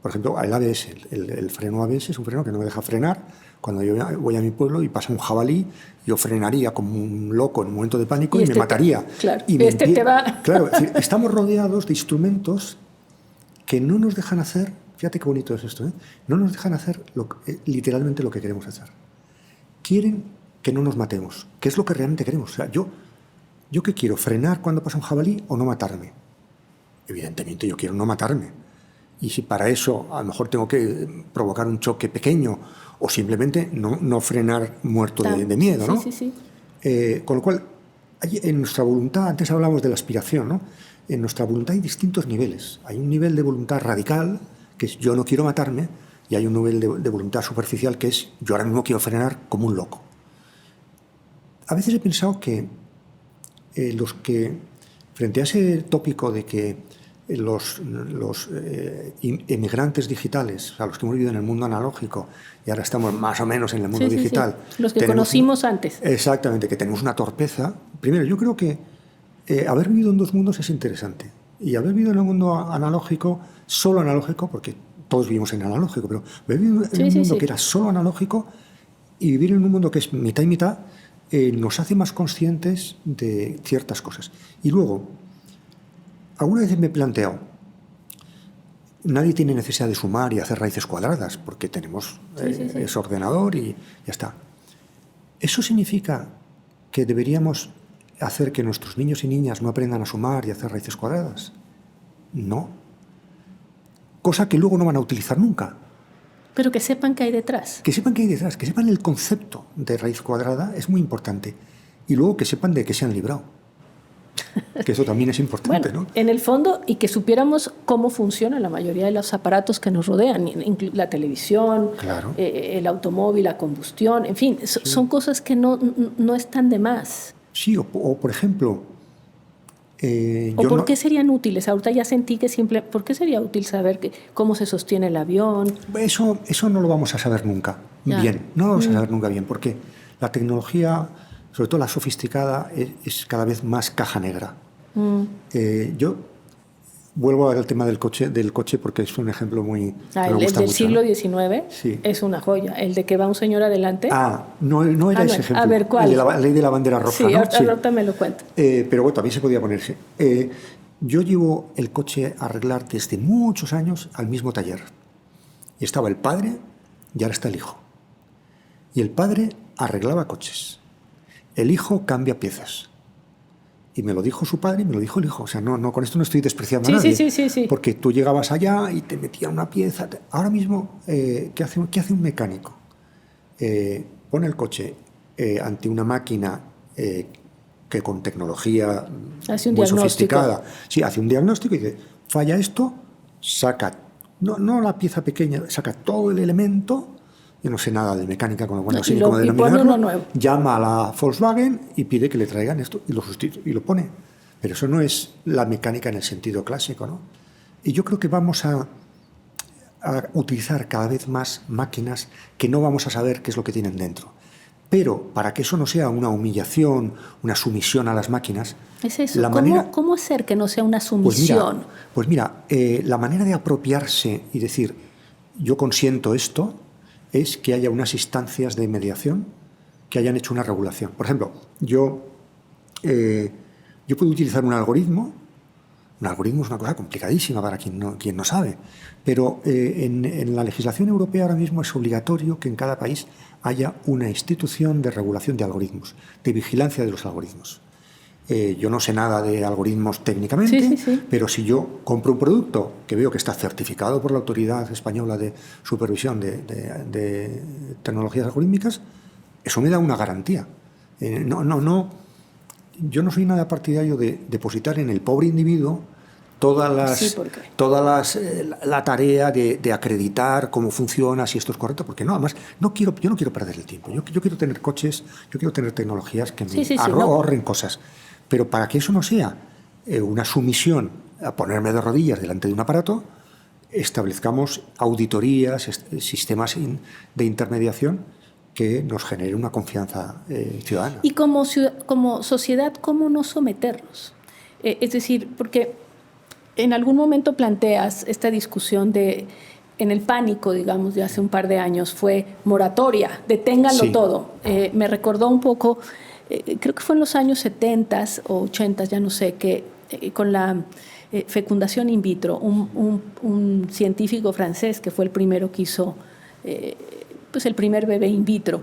Speaker 2: Por ejemplo, el ABS, el freno ABS es un freno que no me deja frenar. Cuando yo voy a mi pueblo y pasa un jabalí, yo frenaría como un loco en un momento de pánico y me mataría.
Speaker 1: Claro,
Speaker 2: y
Speaker 1: te va...
Speaker 2: Claro, es decir, estamos rodeados de instrumentos que no nos dejan hacer, fíjate qué bonito es esto, no nos dejan hacer literalmente lo que queremos hacer. Quieren que no nos matemos, que es lo que realmente queremos. O sea, ¿yo qué quiero? ¿Frenar cuando pasa un jabalí o no matarme? Evidentemente yo quiero no matarme. Y si para eso a lo mejor tengo que provocar un choque pequeño o simplemente no frenar muerto de miedo, ¿no?
Speaker 1: Sí.
Speaker 2: Con lo cual, en nuestra voluntad, antes hablamos de la aspiración, ¿no? En nuestra voluntad hay distintos niveles. Hay un nivel de voluntad radical, que es yo no quiero matarme, y hay un nivel de voluntad superficial, que es yo ahora mismo quiero frenar como un loco. A veces he pensado que los que, frente a ese tópico de que los emigrantes digitales, o sea, los que hemos vivido en el mundo analógico y ahora estamos más o menos en el mundo digital.
Speaker 1: Sí. Los que conocimos antes.
Speaker 2: Exactamente, que tenemos una torpeza. Primero, yo creo que haber vivido en dos mundos es interesante. Y haber vivido en el mundo analógico, solo analógico, porque todos vivimos en analógico, pero haber vivido en un mundo que era solo analógico y vivir en un mundo que es mitad y mitad, nos hace más conscientes de ciertas cosas. Y luego, alguna vez me he planteado, nadie tiene necesidad de sumar y hacer raíces cuadradas, porque tenemos ese ordenador y ya está. ¿Eso significa que deberíamos hacer que nuestros niños y niñas no aprendan a sumar y a hacer raíces cuadradas? No. Cosa que luego no van a utilizar nunca.
Speaker 1: Pero que sepan qué hay detrás.
Speaker 2: Que sepan qué hay detrás, que sepan el concepto de raíz cuadrada es muy importante. Y luego que sepan de qué se han librado. Que eso también es importante,
Speaker 1: bueno,
Speaker 2: ¿no?
Speaker 1: En el fondo, y que supiéramos cómo funciona la mayoría de los aparatos que nos rodean, la televisión,
Speaker 2: claro.
Speaker 1: El automóvil, la combustión, en fin, son cosas que no están de más.
Speaker 2: Sí, o por ejemplo...
Speaker 1: ¿Por qué serían útiles? Ahorita ya sentí que ¿por qué sería útil saber cómo se sostiene el avión?
Speaker 2: Eso no lo vamos a saber nunca bien. No lo vamos a saber nunca bien, porque la tecnología, sobre todo la sofisticada, es cada vez más caja negra. Yo vuelvo al tema del coche porque es un ejemplo muy...
Speaker 1: El
Speaker 2: gusta
Speaker 1: del
Speaker 2: mucho,
Speaker 1: siglo
Speaker 2: ¿no?
Speaker 1: XIX
Speaker 2: Sí.
Speaker 1: es una joya. El de que va un señor adelante.
Speaker 2: No era ese ejemplo.
Speaker 1: A ver, ¿cuál?
Speaker 2: El de la ley de la bandera roja,
Speaker 1: sí,
Speaker 2: ¿no?
Speaker 1: ahorita me lo cuento.
Speaker 2: Pero bueno, también se podía ponerse. Yo llevo el coche a arreglar desde muchos años al mismo taller. Y estaba el padre y ahora está el hijo. Y el padre arreglaba coches. El hijo cambia piezas. Y me lo dijo su padre y me lo dijo el hijo. O sea, no, con esto no estoy despreciando a nadie.
Speaker 1: Sí.
Speaker 2: Porque tú llegabas allá y te metían una pieza. Ahora mismo, ¿qué hace un mecánico? Pone el coche ante una máquina que con tecnología muy sofisticada, sí, hace un diagnóstico y dice, falla esto, saca, no la pieza pequeña, saca todo el elemento. Yo no sé nada de mecánica, con lo cual no sé cómo denominarlo. Llama a la Volkswagen y pide que le traigan esto y lo sustituye y lo pone. Pero eso no es la mecánica en el sentido clásico, ¿no? Y yo creo que vamos a utilizar cada vez más máquinas que no vamos a saber qué es lo que tienen dentro. Pero para que eso no sea una humillación, una sumisión a las máquinas...
Speaker 1: Es eso. ¿Cómo hacer que no sea una sumisión?
Speaker 2: Pues mira, la manera de apropiarse y decir, yo consiento esto, es que haya unas instancias de mediación que hayan hecho una regulación. Por ejemplo, yo puedo utilizar un algoritmo. Un algoritmo es una cosa complicadísima para quien no sabe, pero en la legislación europea ahora mismo es obligatorio que en cada país haya una institución de regulación de algoritmos, de vigilancia de los algoritmos. Yo no sé nada de algoritmos técnicamente, pero si yo compro un producto que veo que está certificado por la Autoridad Española de Supervisión de Tecnologías Algorítmicas, eso me da una garantía. Yo no soy nada partidario de depositar en el pobre individuo la tarea de acreditar cómo funciona, si esto es correcto, porque no, además yo no quiero perder el tiempo. Yo quiero tener coches, yo quiero tener tecnologías que me ahorren cosas. Pero para que eso no sea una sumisión a ponerme de rodillas delante de un aparato, establezcamos auditorías, sistemas de intermediación que nos genere una confianza ciudadana.
Speaker 1: Y como sociedad, ¿cómo no someternos? Es decir, porque en algún momento planteas esta discusión en el pánico, digamos, de hace un par de años, fue moratoria, deténganlo todo. Me recordó un poco, creo que fue en los años 70 o 80, ya no sé, que con la fecundación in vitro, un científico francés que fue el primero que hizo pues el primer bebé in vitro,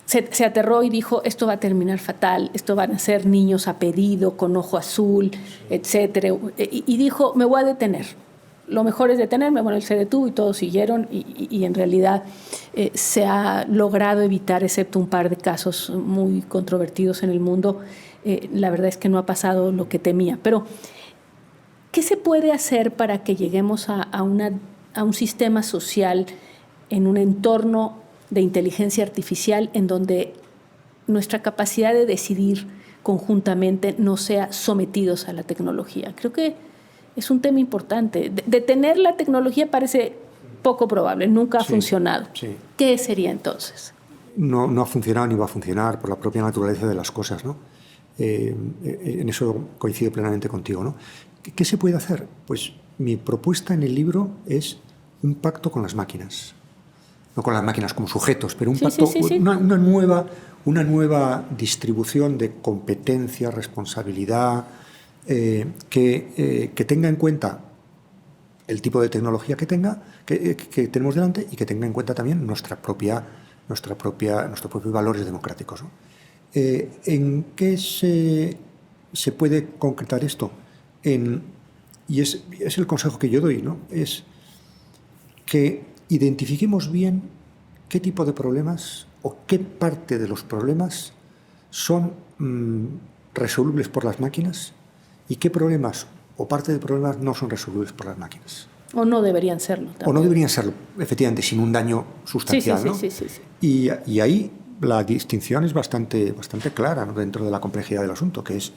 Speaker 1: se aterró y dijo, esto va a terminar fatal, esto van a ser niños a pedido, con ojo azul, etcétera. Y dijo, me voy a detener. Lo mejor es detenerme. Bueno, él se detuvo y todos siguieron y en realidad se ha logrado evitar, excepto un par de casos muy controvertidos en el mundo. La verdad es que no ha pasado lo que temía. Pero, ¿qué se puede hacer para que lleguemos a un sistema social en un entorno de inteligencia artificial en donde nuestra capacidad de decidir conjuntamente no sea sometidos a la tecnología? Creo que es un tema importante. Detener la tecnología parece poco probable, nunca ha funcionado.
Speaker 2: Sí.
Speaker 1: ¿Qué sería entonces?
Speaker 2: No ha funcionado ni va a funcionar por la propia naturaleza de las cosas, ¿no? En eso coincido plenamente contigo, ¿no? ¿Qué se puede hacer? Pues mi propuesta en el libro es un pacto con las máquinas. No con las máquinas como sujetos, pero un pacto, una nueva distribución de competencia, responsabilidad, que tenga en cuenta el tipo de tecnología que tenemos delante y que tenga en cuenta también nuestros propios valores democráticos, ¿no? ¿En qué se puede concretar esto? Y es el consejo que yo doy, ¿no? Es que identifiquemos bien qué tipo de problemas o qué parte de los problemas son resolubles por las máquinas y qué problemas o parte de problemas no son resolubles por las máquinas.
Speaker 1: O no deberían serlo. También.
Speaker 2: O no deberían serlo, efectivamente, sin un daño sustancial, ¿no?
Speaker 1: Sí.
Speaker 2: Y ahí la distinción es bastante clara, ¿no? Dentro de la complejidad del asunto, que es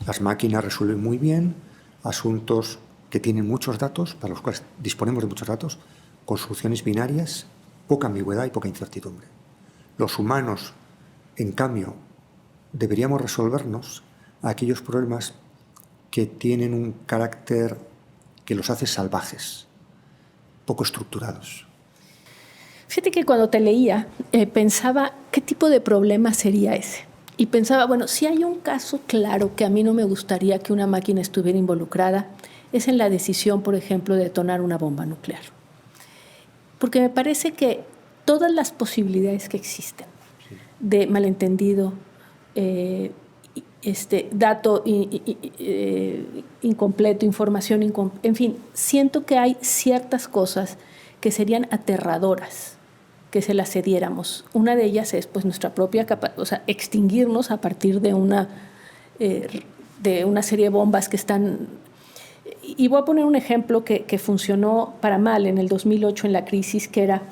Speaker 2: las máquinas resuelven muy bien asuntos que tienen muchos datos, para los cuales disponemos de muchos datos, con soluciones binarias, poca ambigüedad y poca incertidumbre. Los humanos, en cambio, deberíamos resolvernos aquellos problemas que tienen un carácter que los hace salvajes, poco estructurados.
Speaker 1: Fíjate que cuando te leía, pensaba, ¿qué tipo de problema sería ese? Y pensaba, bueno, si hay un caso claro que a mí no me gustaría que una máquina estuviera involucrada, es en la decisión, por ejemplo, de detonar una bomba nuclear. Porque me parece que todas las posibilidades que existen de malentendido, dato incompleto, información incompleta, en fin, siento que hay ciertas cosas que serían aterradoras que se las cediéramos. Una de ellas es pues nuestra propia capacidad, o sea, extinguirnos a partir de una serie de bombas que están... Y voy a poner un ejemplo que funcionó para mal en el 2008 en la crisis, que era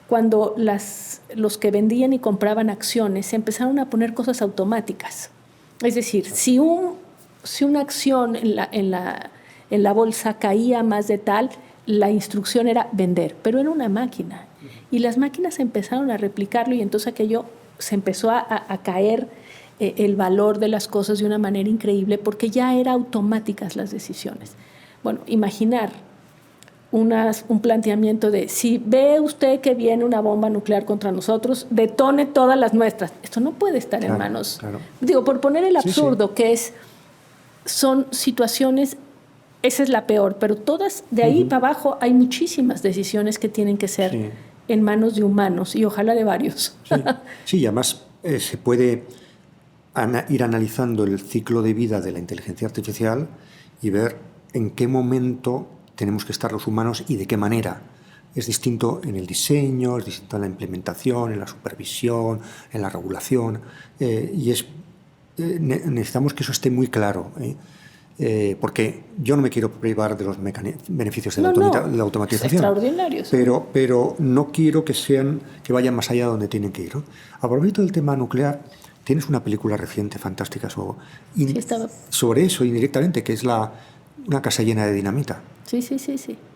Speaker 1: cuando los que vendían y compraban acciones empezaron a poner cosas automáticas. Es decir, si una acción en la bolsa caía más de tal, la instrucción era vender, pero era una máquina. Y las máquinas empezaron a replicarlo y entonces aquello se empezó a caer el valor de las cosas de una manera increíble porque ya eran automáticas las decisiones. Bueno, imaginar un planteamiento de si ve usted que viene una bomba nuclear contra nosotros, detone todas las nuestras. Esto no puede estar en manos. Claro. Digo, por poner el absurdo, que son situaciones, esa es la peor, pero todas de ahí para abajo hay muchísimas decisiones que tienen que ser en manos de humanos y ojalá de varios.
Speaker 2: Sí, y además se puede ir analizando el ciclo de vida de la inteligencia artificial y ver en qué momento tenemos que estar los humanos y de qué manera. Es distinto en el diseño, es distinto en la implementación, en la supervisión, en la regulación, y necesitamos que eso esté muy claro, porque yo no me quiero privar de los beneficios de la automatización.
Speaker 1: Extraordinarios.
Speaker 2: Pero no quiero que vayan más allá de donde tienen que ir, ¿no? A propósito del tema nuclear, tienes una película reciente, fantástica, sobre eso indirectamente, que es una casa llena de dinamita.
Speaker 1: Sí.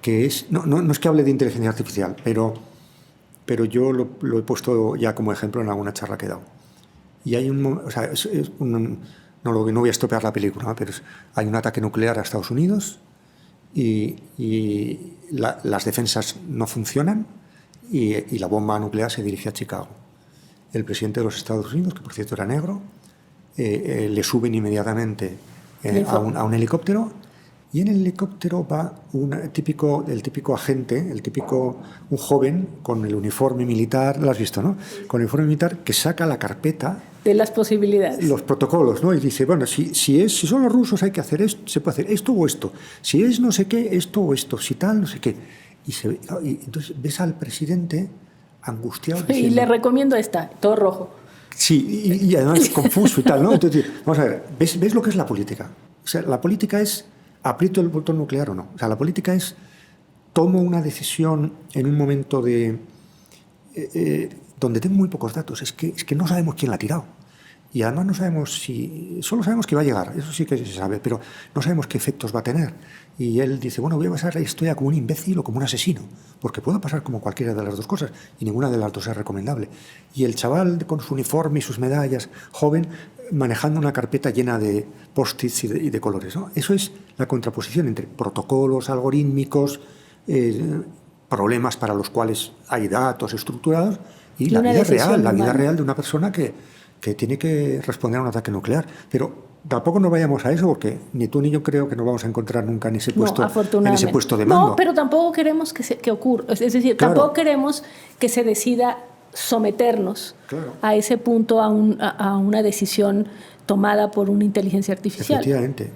Speaker 2: Que no es que hable de inteligencia artificial, pero yo lo he puesto ya como ejemplo en alguna charla que he dado. Y hay no voy a estropear la película, ¿no? Pero hay un ataque nuclear a Estados Unidos y las defensas no funcionan y la bomba nuclear se dirige a Chicago. El presidente de los Estados Unidos, que por cierto era negro, le suben inmediatamente a un helicóptero. Y en el helicóptero va el típico agente, un joven con el uniforme militar, lo has visto, ¿no? Con el uniforme militar que saca la carpeta
Speaker 1: de las posibilidades,
Speaker 2: los protocolos, ¿no? Y dice, bueno, si son los rusos hay que hacer esto, se puede hacer esto o esto, si es no sé qué, esto o esto, si tal, no sé qué. Y entonces ves al presidente angustiado. Diciendo,
Speaker 1: y le recomiendo todo rojo.
Speaker 2: Sí, y además confuso y tal, ¿no? Entonces, vamos a ver, ¿ves lo que es la política? O sea, la política es ¿aprieto el botón nuclear o no? O sea, la política es tomo una decisión en un momento donde tengo muy pocos datos. Es que no sabemos quién la ha tirado. Y además no sabemos solo sabemos que va a llegar, eso sí que se sabe, pero no sabemos qué efectos va a tener. Y él dice, bueno, voy a pasar la historia como un imbécil o como un asesino, porque puedo pasar como cualquiera de las dos cosas, y ninguna de las dos es recomendable. Y el chaval con su uniforme y sus medallas, joven, manejando una carpeta llena de post-its y de colores, ¿no? Eso es la contraposición entre protocolos algorítmicos, problemas para los cuales hay datos estructurados, y la vida real de una persona que tiene que responder a un ataque nuclear. Pero tampoco nos vayamos a eso, porque ni tú ni yo creo que nos vamos a encontrar nunca en ese puesto de mando.
Speaker 1: No, pero tampoco queremos que ocurra. Es decir, tampoco queremos que se decida someternos a ese punto, a una decisión tomada por una inteligencia artificial.
Speaker 2: Efectivamente.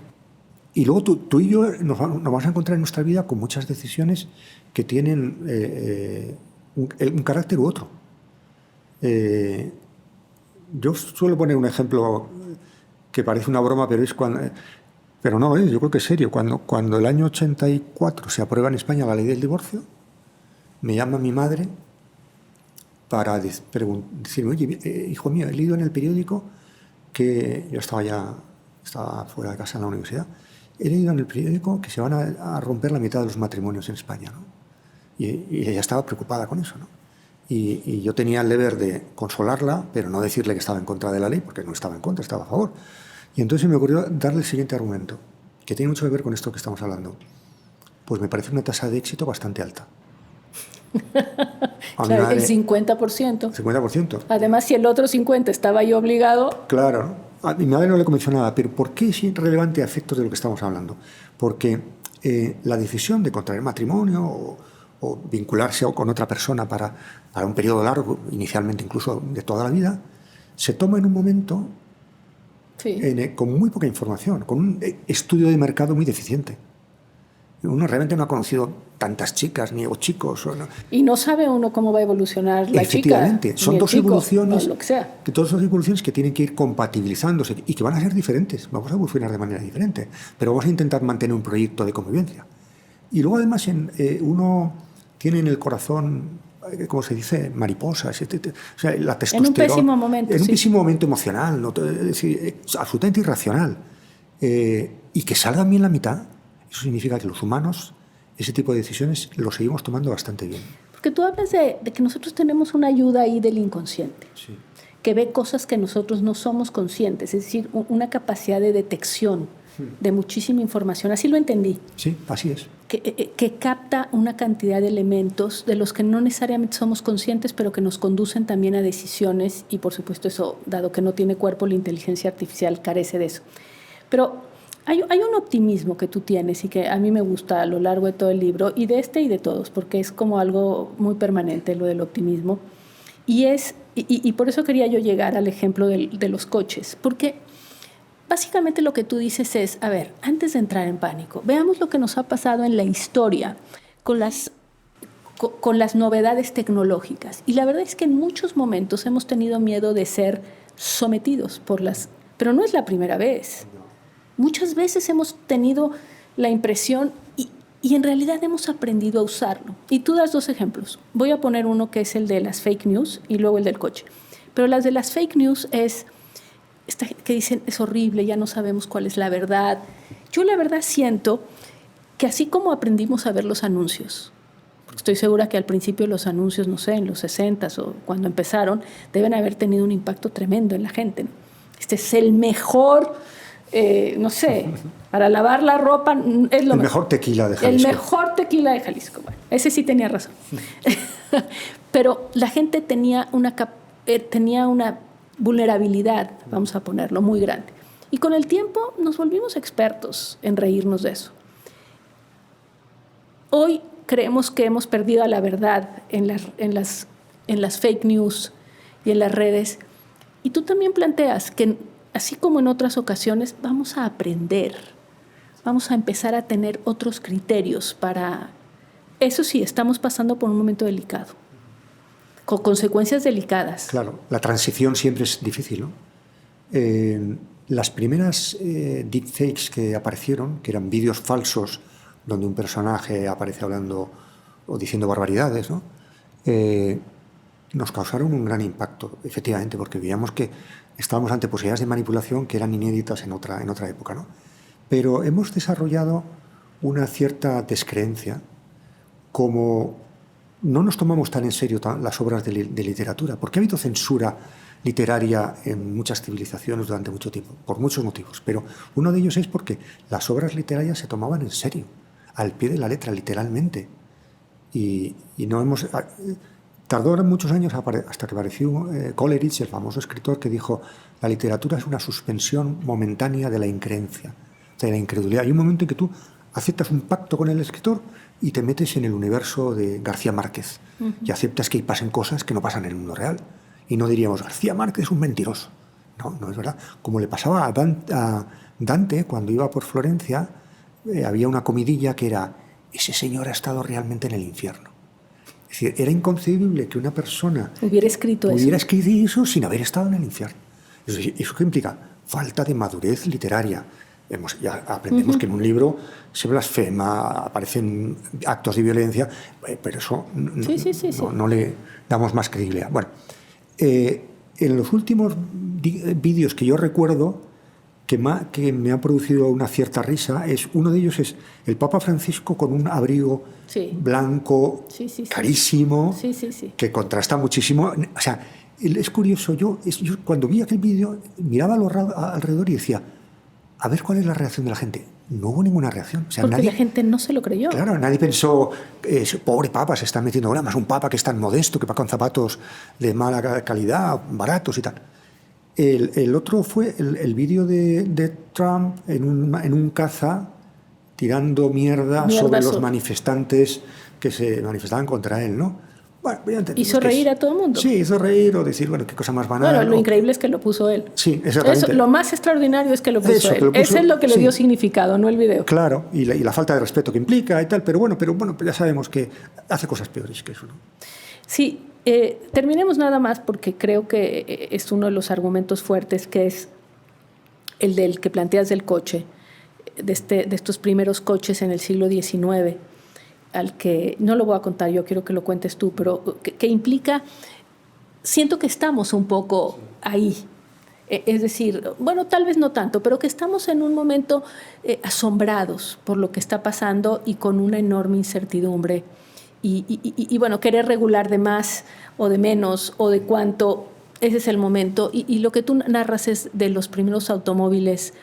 Speaker 2: Y luego tú y yo nos vamos a encontrar en nuestra vida con muchas decisiones que tienen un carácter u otro. Yo suelo poner un ejemplo que parece una broma, pero no es, yo creo que es serio. Cuando el año 84 se aprueba en España la ley del divorcio, me llama mi madre para decirme, oye, hijo mío, he leído en el periódico que yo estaba fuera de casa en la universidad, he leído en el periódico que se van a romper la mitad de los matrimonios en España, ¿no? Y ella estaba preocupada con eso, ¿no? Y yo tenía el deber de consolarla, pero no decirle que estaba en contra de la ley, porque no estaba en contra, estaba a favor. Y entonces me ocurrió darle el siguiente argumento, que tiene mucho que ver con esto que estamos hablando. pues me parece una tasa de éxito bastante alta.
Speaker 1: Claro, el 50%.
Speaker 2: 50%.
Speaker 1: Además, si el otro 50% estaba yo obligado...
Speaker 2: Claro, ¿no? A mi madre no le convenció nada, pero ¿por qué es relevante a efectos de lo que estamos hablando? Porque la decisión de contraer matrimonio o vincularse con otra persona para un periodo largo, inicialmente incluso de toda la vida, se toma en un momento con muy poca información, con un estudio de mercado muy deficiente. Uno realmente no ha conocido tantas chicas o chicos.
Speaker 1: Y no sabe uno cómo va a evolucionar la chica.
Speaker 2: Efectivamente, son dos evoluciones,
Speaker 1: lo que sea.
Speaker 2: Todas son evoluciones que tienen que ir compatibilizándose y que van a ser diferentes. Vamos a evolucionar de manera diferente, pero vamos a intentar mantener un proyecto de convivencia. Y luego además uno tiene en el corazón, ¿cómo se dice?, mariposas, o sea, la testosterona.
Speaker 1: En un pésimo momento.
Speaker 2: En un pésimo momento emocional, ¿no? Es decir, absolutamente irracional. Y que salgan bien la mitad, eso significa que los humanos, ese tipo de decisiones, lo seguimos tomando bastante bien.
Speaker 1: Porque tú hablas de que nosotros tenemos una ayuda ahí del inconsciente,
Speaker 2: sí,
Speaker 1: que ve cosas que nosotros no somos conscientes, es decir, una capacidad de detección de muchísima información. Así lo entendí.
Speaker 2: Sí, así es.
Speaker 1: Que capta una cantidad de elementos de los que no necesariamente somos conscientes, pero que nos conducen también a decisiones, y por supuesto eso, dado que no tiene cuerpo, la inteligencia artificial carece de eso. Pero hay un optimismo que tú tienes y que a mí me gusta a lo largo de todo el libro, y de este y de todos, porque es como algo muy permanente lo del optimismo. Y por eso quería yo llegar al ejemplo de los coches, porque básicamente lo que tú dices es, a ver, antes de entrar en pánico, veamos lo que nos ha pasado en la historia con las novedades tecnológicas. Y la verdad es que en muchos momentos hemos tenido miedo de ser sometidos pero no es la primera vez. Muchas veces hemos tenido la impresión y en realidad hemos aprendido a usarlo. Y tú das dos ejemplos. Voy a poner uno que es el de las fake news y luego el del coche. Pero las de las fake news es que dicen es horrible, ya no sabemos cuál es la verdad. Yo la verdad siento que así como aprendimos a ver los anuncios, estoy segura que al principio los anuncios, no sé, en los 60s o cuando empezaron, deben haber tenido un impacto tremendo en la gente, ¿no? Este es el mejor, no sé, para lavar la ropa es lo
Speaker 2: mejor tequila de Jalisco.
Speaker 1: El mejor tequila de Jalisco. Bueno, ese sí tenía razón. Pero la gente tenía una vulnerabilidad, vamos a ponerlo, muy grande. Y con el tiempo nos volvimos expertos en reírnos de eso. Hoy creemos que hemos perdido la verdad en las fake news y en las redes. Y tú también planteas que, así como en otras ocasiones, vamos a aprender, vamos a empezar a tener otros criterios para... Eso sí, estamos pasando por un momento delicado, con consecuencias delicadas.
Speaker 2: Claro, la transición siempre es difícil, ¿no? Las primeras deepfakes que aparecieron, que eran vídeos falsos donde un personaje aparece hablando o diciendo barbaridades, ¿no? Nos causaron un gran impacto, efectivamente, porque veíamos que estábamos ante posibilidades de manipulación que eran inéditas en otra época, ¿no? Pero hemos desarrollado una cierta descreencia, como no nos tomamos tan en serio las obras de literatura, porque ha habido censura literaria en muchas civilizaciones durante mucho tiempo, por muchos motivos, pero uno de ellos es porque las obras literarias se tomaban en serio, al pie de la letra, literalmente, y no hemos... Tardó muchos años hasta que apareció Coleridge, el famoso escritor, que dijo: la literatura es una suspensión momentánea de la increencia, de la incredulidad. Hay un momento en que tú aceptas un pacto con el escritor y te metes en el universo de García Márquez, y aceptas que pasen cosas que no pasan en el mundo real. Y no diríamos, García Márquez es un mentiroso. No es verdad. Como le pasaba a Dante cuando iba por Florencia, había una comidilla que era: ese señor ha estado realmente en el infierno. Es decir, era inconcebible que una persona
Speaker 1: hubiera escrito
Speaker 2: eso sin haber estado en el infierno. ¿Eso qué implica? Falta de madurez literaria. Ya aprendemos que en un libro se blasfema, aparecen actos de violencia, pero eso no le damos más credibilidad. Bueno, en los últimos vídeos que yo recuerdo que me ha producido una cierta risa, uno de ellos es el Papa Francisco con un abrigo blanco, carísimo, que contrasta muchísimo. O sea, es curioso, yo cuando vi aquel vídeo miraba alrededor y decía: a ver cuál es la reacción de la gente. no hubo ninguna reacción. O sea,
Speaker 1: porque la gente no se lo creyó.
Speaker 2: Claro, nadie pensó, pobre papa, se está metiendo ahora, más un papa que es tan modesto, que va con zapatos de mala calidad, baratos y tal. El otro fue el vídeo de Trump en un caza tirando mierda sobre los manifestantes que se manifestaban contra él, ¿no? Bueno,
Speaker 1: hizo reír a todo el mundo.
Speaker 2: Sí, hizo reír o decir, bueno, qué cosa más banal.
Speaker 1: Bueno, lo increíble es que lo puso él.
Speaker 2: Sí, exactamente.
Speaker 1: Lo más extraordinario es que lo puso él. Eso es lo que le dio significado, no el video.
Speaker 2: Claro, y la falta de respeto que implica y tal, pero bueno, ya sabemos que hace cosas peores que eso, ¿no?
Speaker 1: Sí, terminemos nada más porque creo que es uno de los argumentos fuertes, que es el del que planteas del coche, de estos primeros coches en el siglo XIX, al que no lo voy a contar yo, quiero que lo cuentes tú, pero que implica, siento que estamos un poco ahí. Es decir, bueno, tal vez no tanto, pero que estamos en un momento asombrados por lo que está pasando y con una enorme incertidumbre. Y bueno, querer regular de más o de menos o de cuánto, ese es el momento. Y lo que tú narras es de los primeros automóviles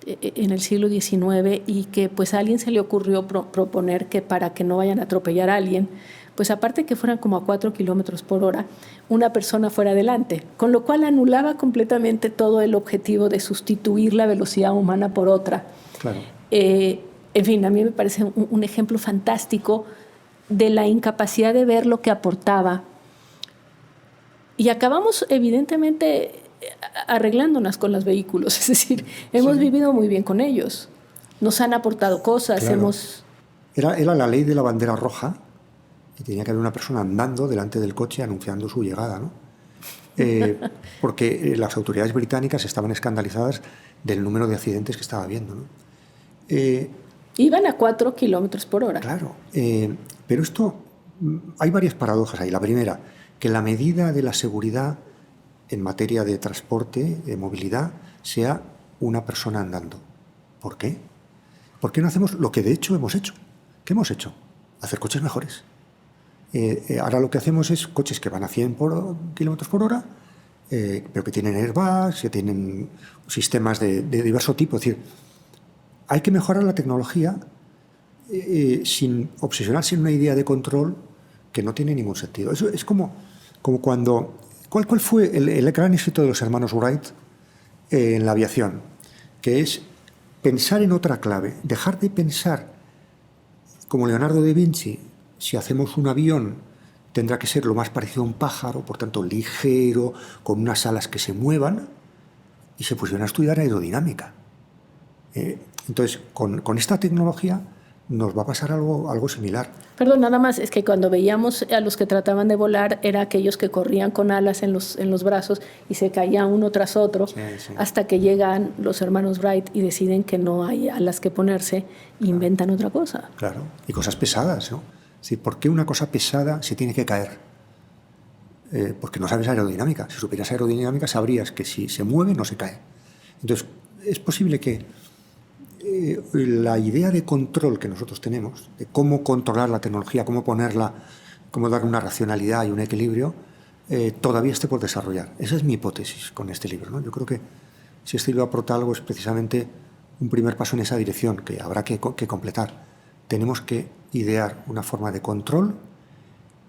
Speaker 1: en el siglo XIX y que pues a alguien se le ocurrió proponer que para que no vayan a atropellar a alguien, pues aparte que fueran como a 4 kilómetros por hora, una persona fuera adelante, con lo cual anulaba completamente todo el objetivo de sustituir la velocidad humana por otra.
Speaker 2: Claro.
Speaker 1: En fin, a mí me parece un ejemplo fantástico de la incapacidad de ver lo que aportaba. Y acabamos evidentemente arreglándonos con los vehículos, es decir, hemos vivido muy bien con ellos, nos han aportado cosas,
Speaker 2: claro. Era la ley de la bandera roja y tenía que haber una persona andando delante del coche anunciando su llegada, ¿no? Porque las autoridades británicas estaban escandalizadas del número de accidentes que estaba habiendo, ¿no?
Speaker 1: Iban a 4 kilómetros por hora.
Speaker 2: Claro, pero hay varias paradojas ahí. La primera, que la medida de la seguridad en materia de transporte, de movilidad, sea una persona andando. ¿Por qué? ¿Por qué no hacemos lo que de hecho hemos hecho? ¿Qué hemos hecho? Hacer coches mejores. Ahora lo que hacemos es coches que van a 100 kilómetros por hora, pero que tienen airbags, que tienen sistemas de diverso tipo. Es decir, hay que mejorar la tecnología sin obsesionarse en una idea de control que no tiene ningún sentido. Eso es como cuando... ¿Cuál fue el gran éxito de los hermanos Wright en la aviación? Que es pensar en otra clave, dejar de pensar como Leonardo da Vinci, si hacemos un avión tendrá que ser lo más parecido a un pájaro, por tanto ligero, con unas alas que se muevan, y se pusieron a estudiar aerodinámica. Entonces, con esta tecnología nos va a pasar algo similar.
Speaker 1: Perdón, nada más, es que cuando veíamos a los que trataban de volar, era aquellos que corrían con alas en los brazos y se caían uno tras otro, sí. Hasta que llegan los hermanos Wright y deciden que no hay alas que ponerse e inventan otra cosa.
Speaker 2: Claro, y cosas pesadas, ¿no? Sí, ¿por qué una cosa pesada se tiene que caer? Porque no sabes aerodinámica. Si supieras aerodinámica, sabrías que si se mueve, no se cae. Entonces, es posible que la idea de control que nosotros tenemos, de cómo controlar la tecnología, cómo ponerla, cómo darle una racionalidad y un equilibrio, todavía esté por desarrollar. Esa es mi hipótesis con este libro, ¿no? Yo creo que si este libro aporta algo es precisamente un primer paso en esa dirección, que habrá que completar. Tenemos que idear una forma de control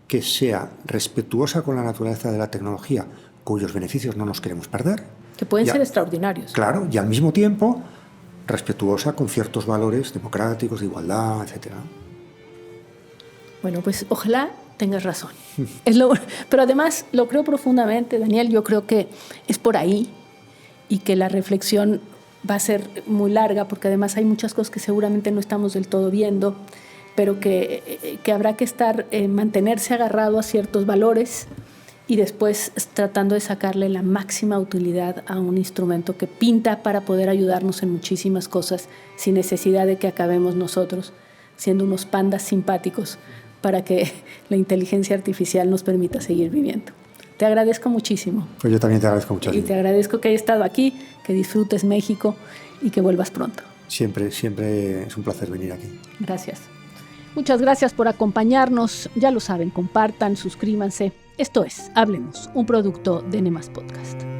Speaker 2: que sea respetuosa con la naturaleza de la tecnología, cuyos beneficios no nos queremos perder.
Speaker 1: Que pueden ser extraordinarios.
Speaker 2: Claro, y al mismo tiempo respetuosa con ciertos valores democráticos, de igualdad, etc.
Speaker 1: Bueno, pues ojalá tengas razón. Pero además lo creo profundamente, Daniel, yo creo que es por ahí y que la reflexión va a ser muy larga, porque además hay muchas cosas que seguramente no estamos del todo viendo, pero que habrá que mantenerse agarrado a ciertos valores y después tratando de sacarle la máxima utilidad a un instrumento que pinta para poder ayudarnos en muchísimas cosas sin necesidad de que acabemos nosotros siendo unos pandas simpáticos para que la inteligencia artificial nos permita seguir viviendo. Te agradezco muchísimo.
Speaker 2: Pues yo también te agradezco mucho.
Speaker 1: Y te agradezco que hayas estado aquí, que disfrutes México y que vuelvas pronto.
Speaker 2: Siempre es un placer venir aquí.
Speaker 1: Gracias. Muchas gracias por acompañarnos. Ya lo saben, compartan, suscríbanse. Esto es Hablemos, un producto de Nemas Podcast.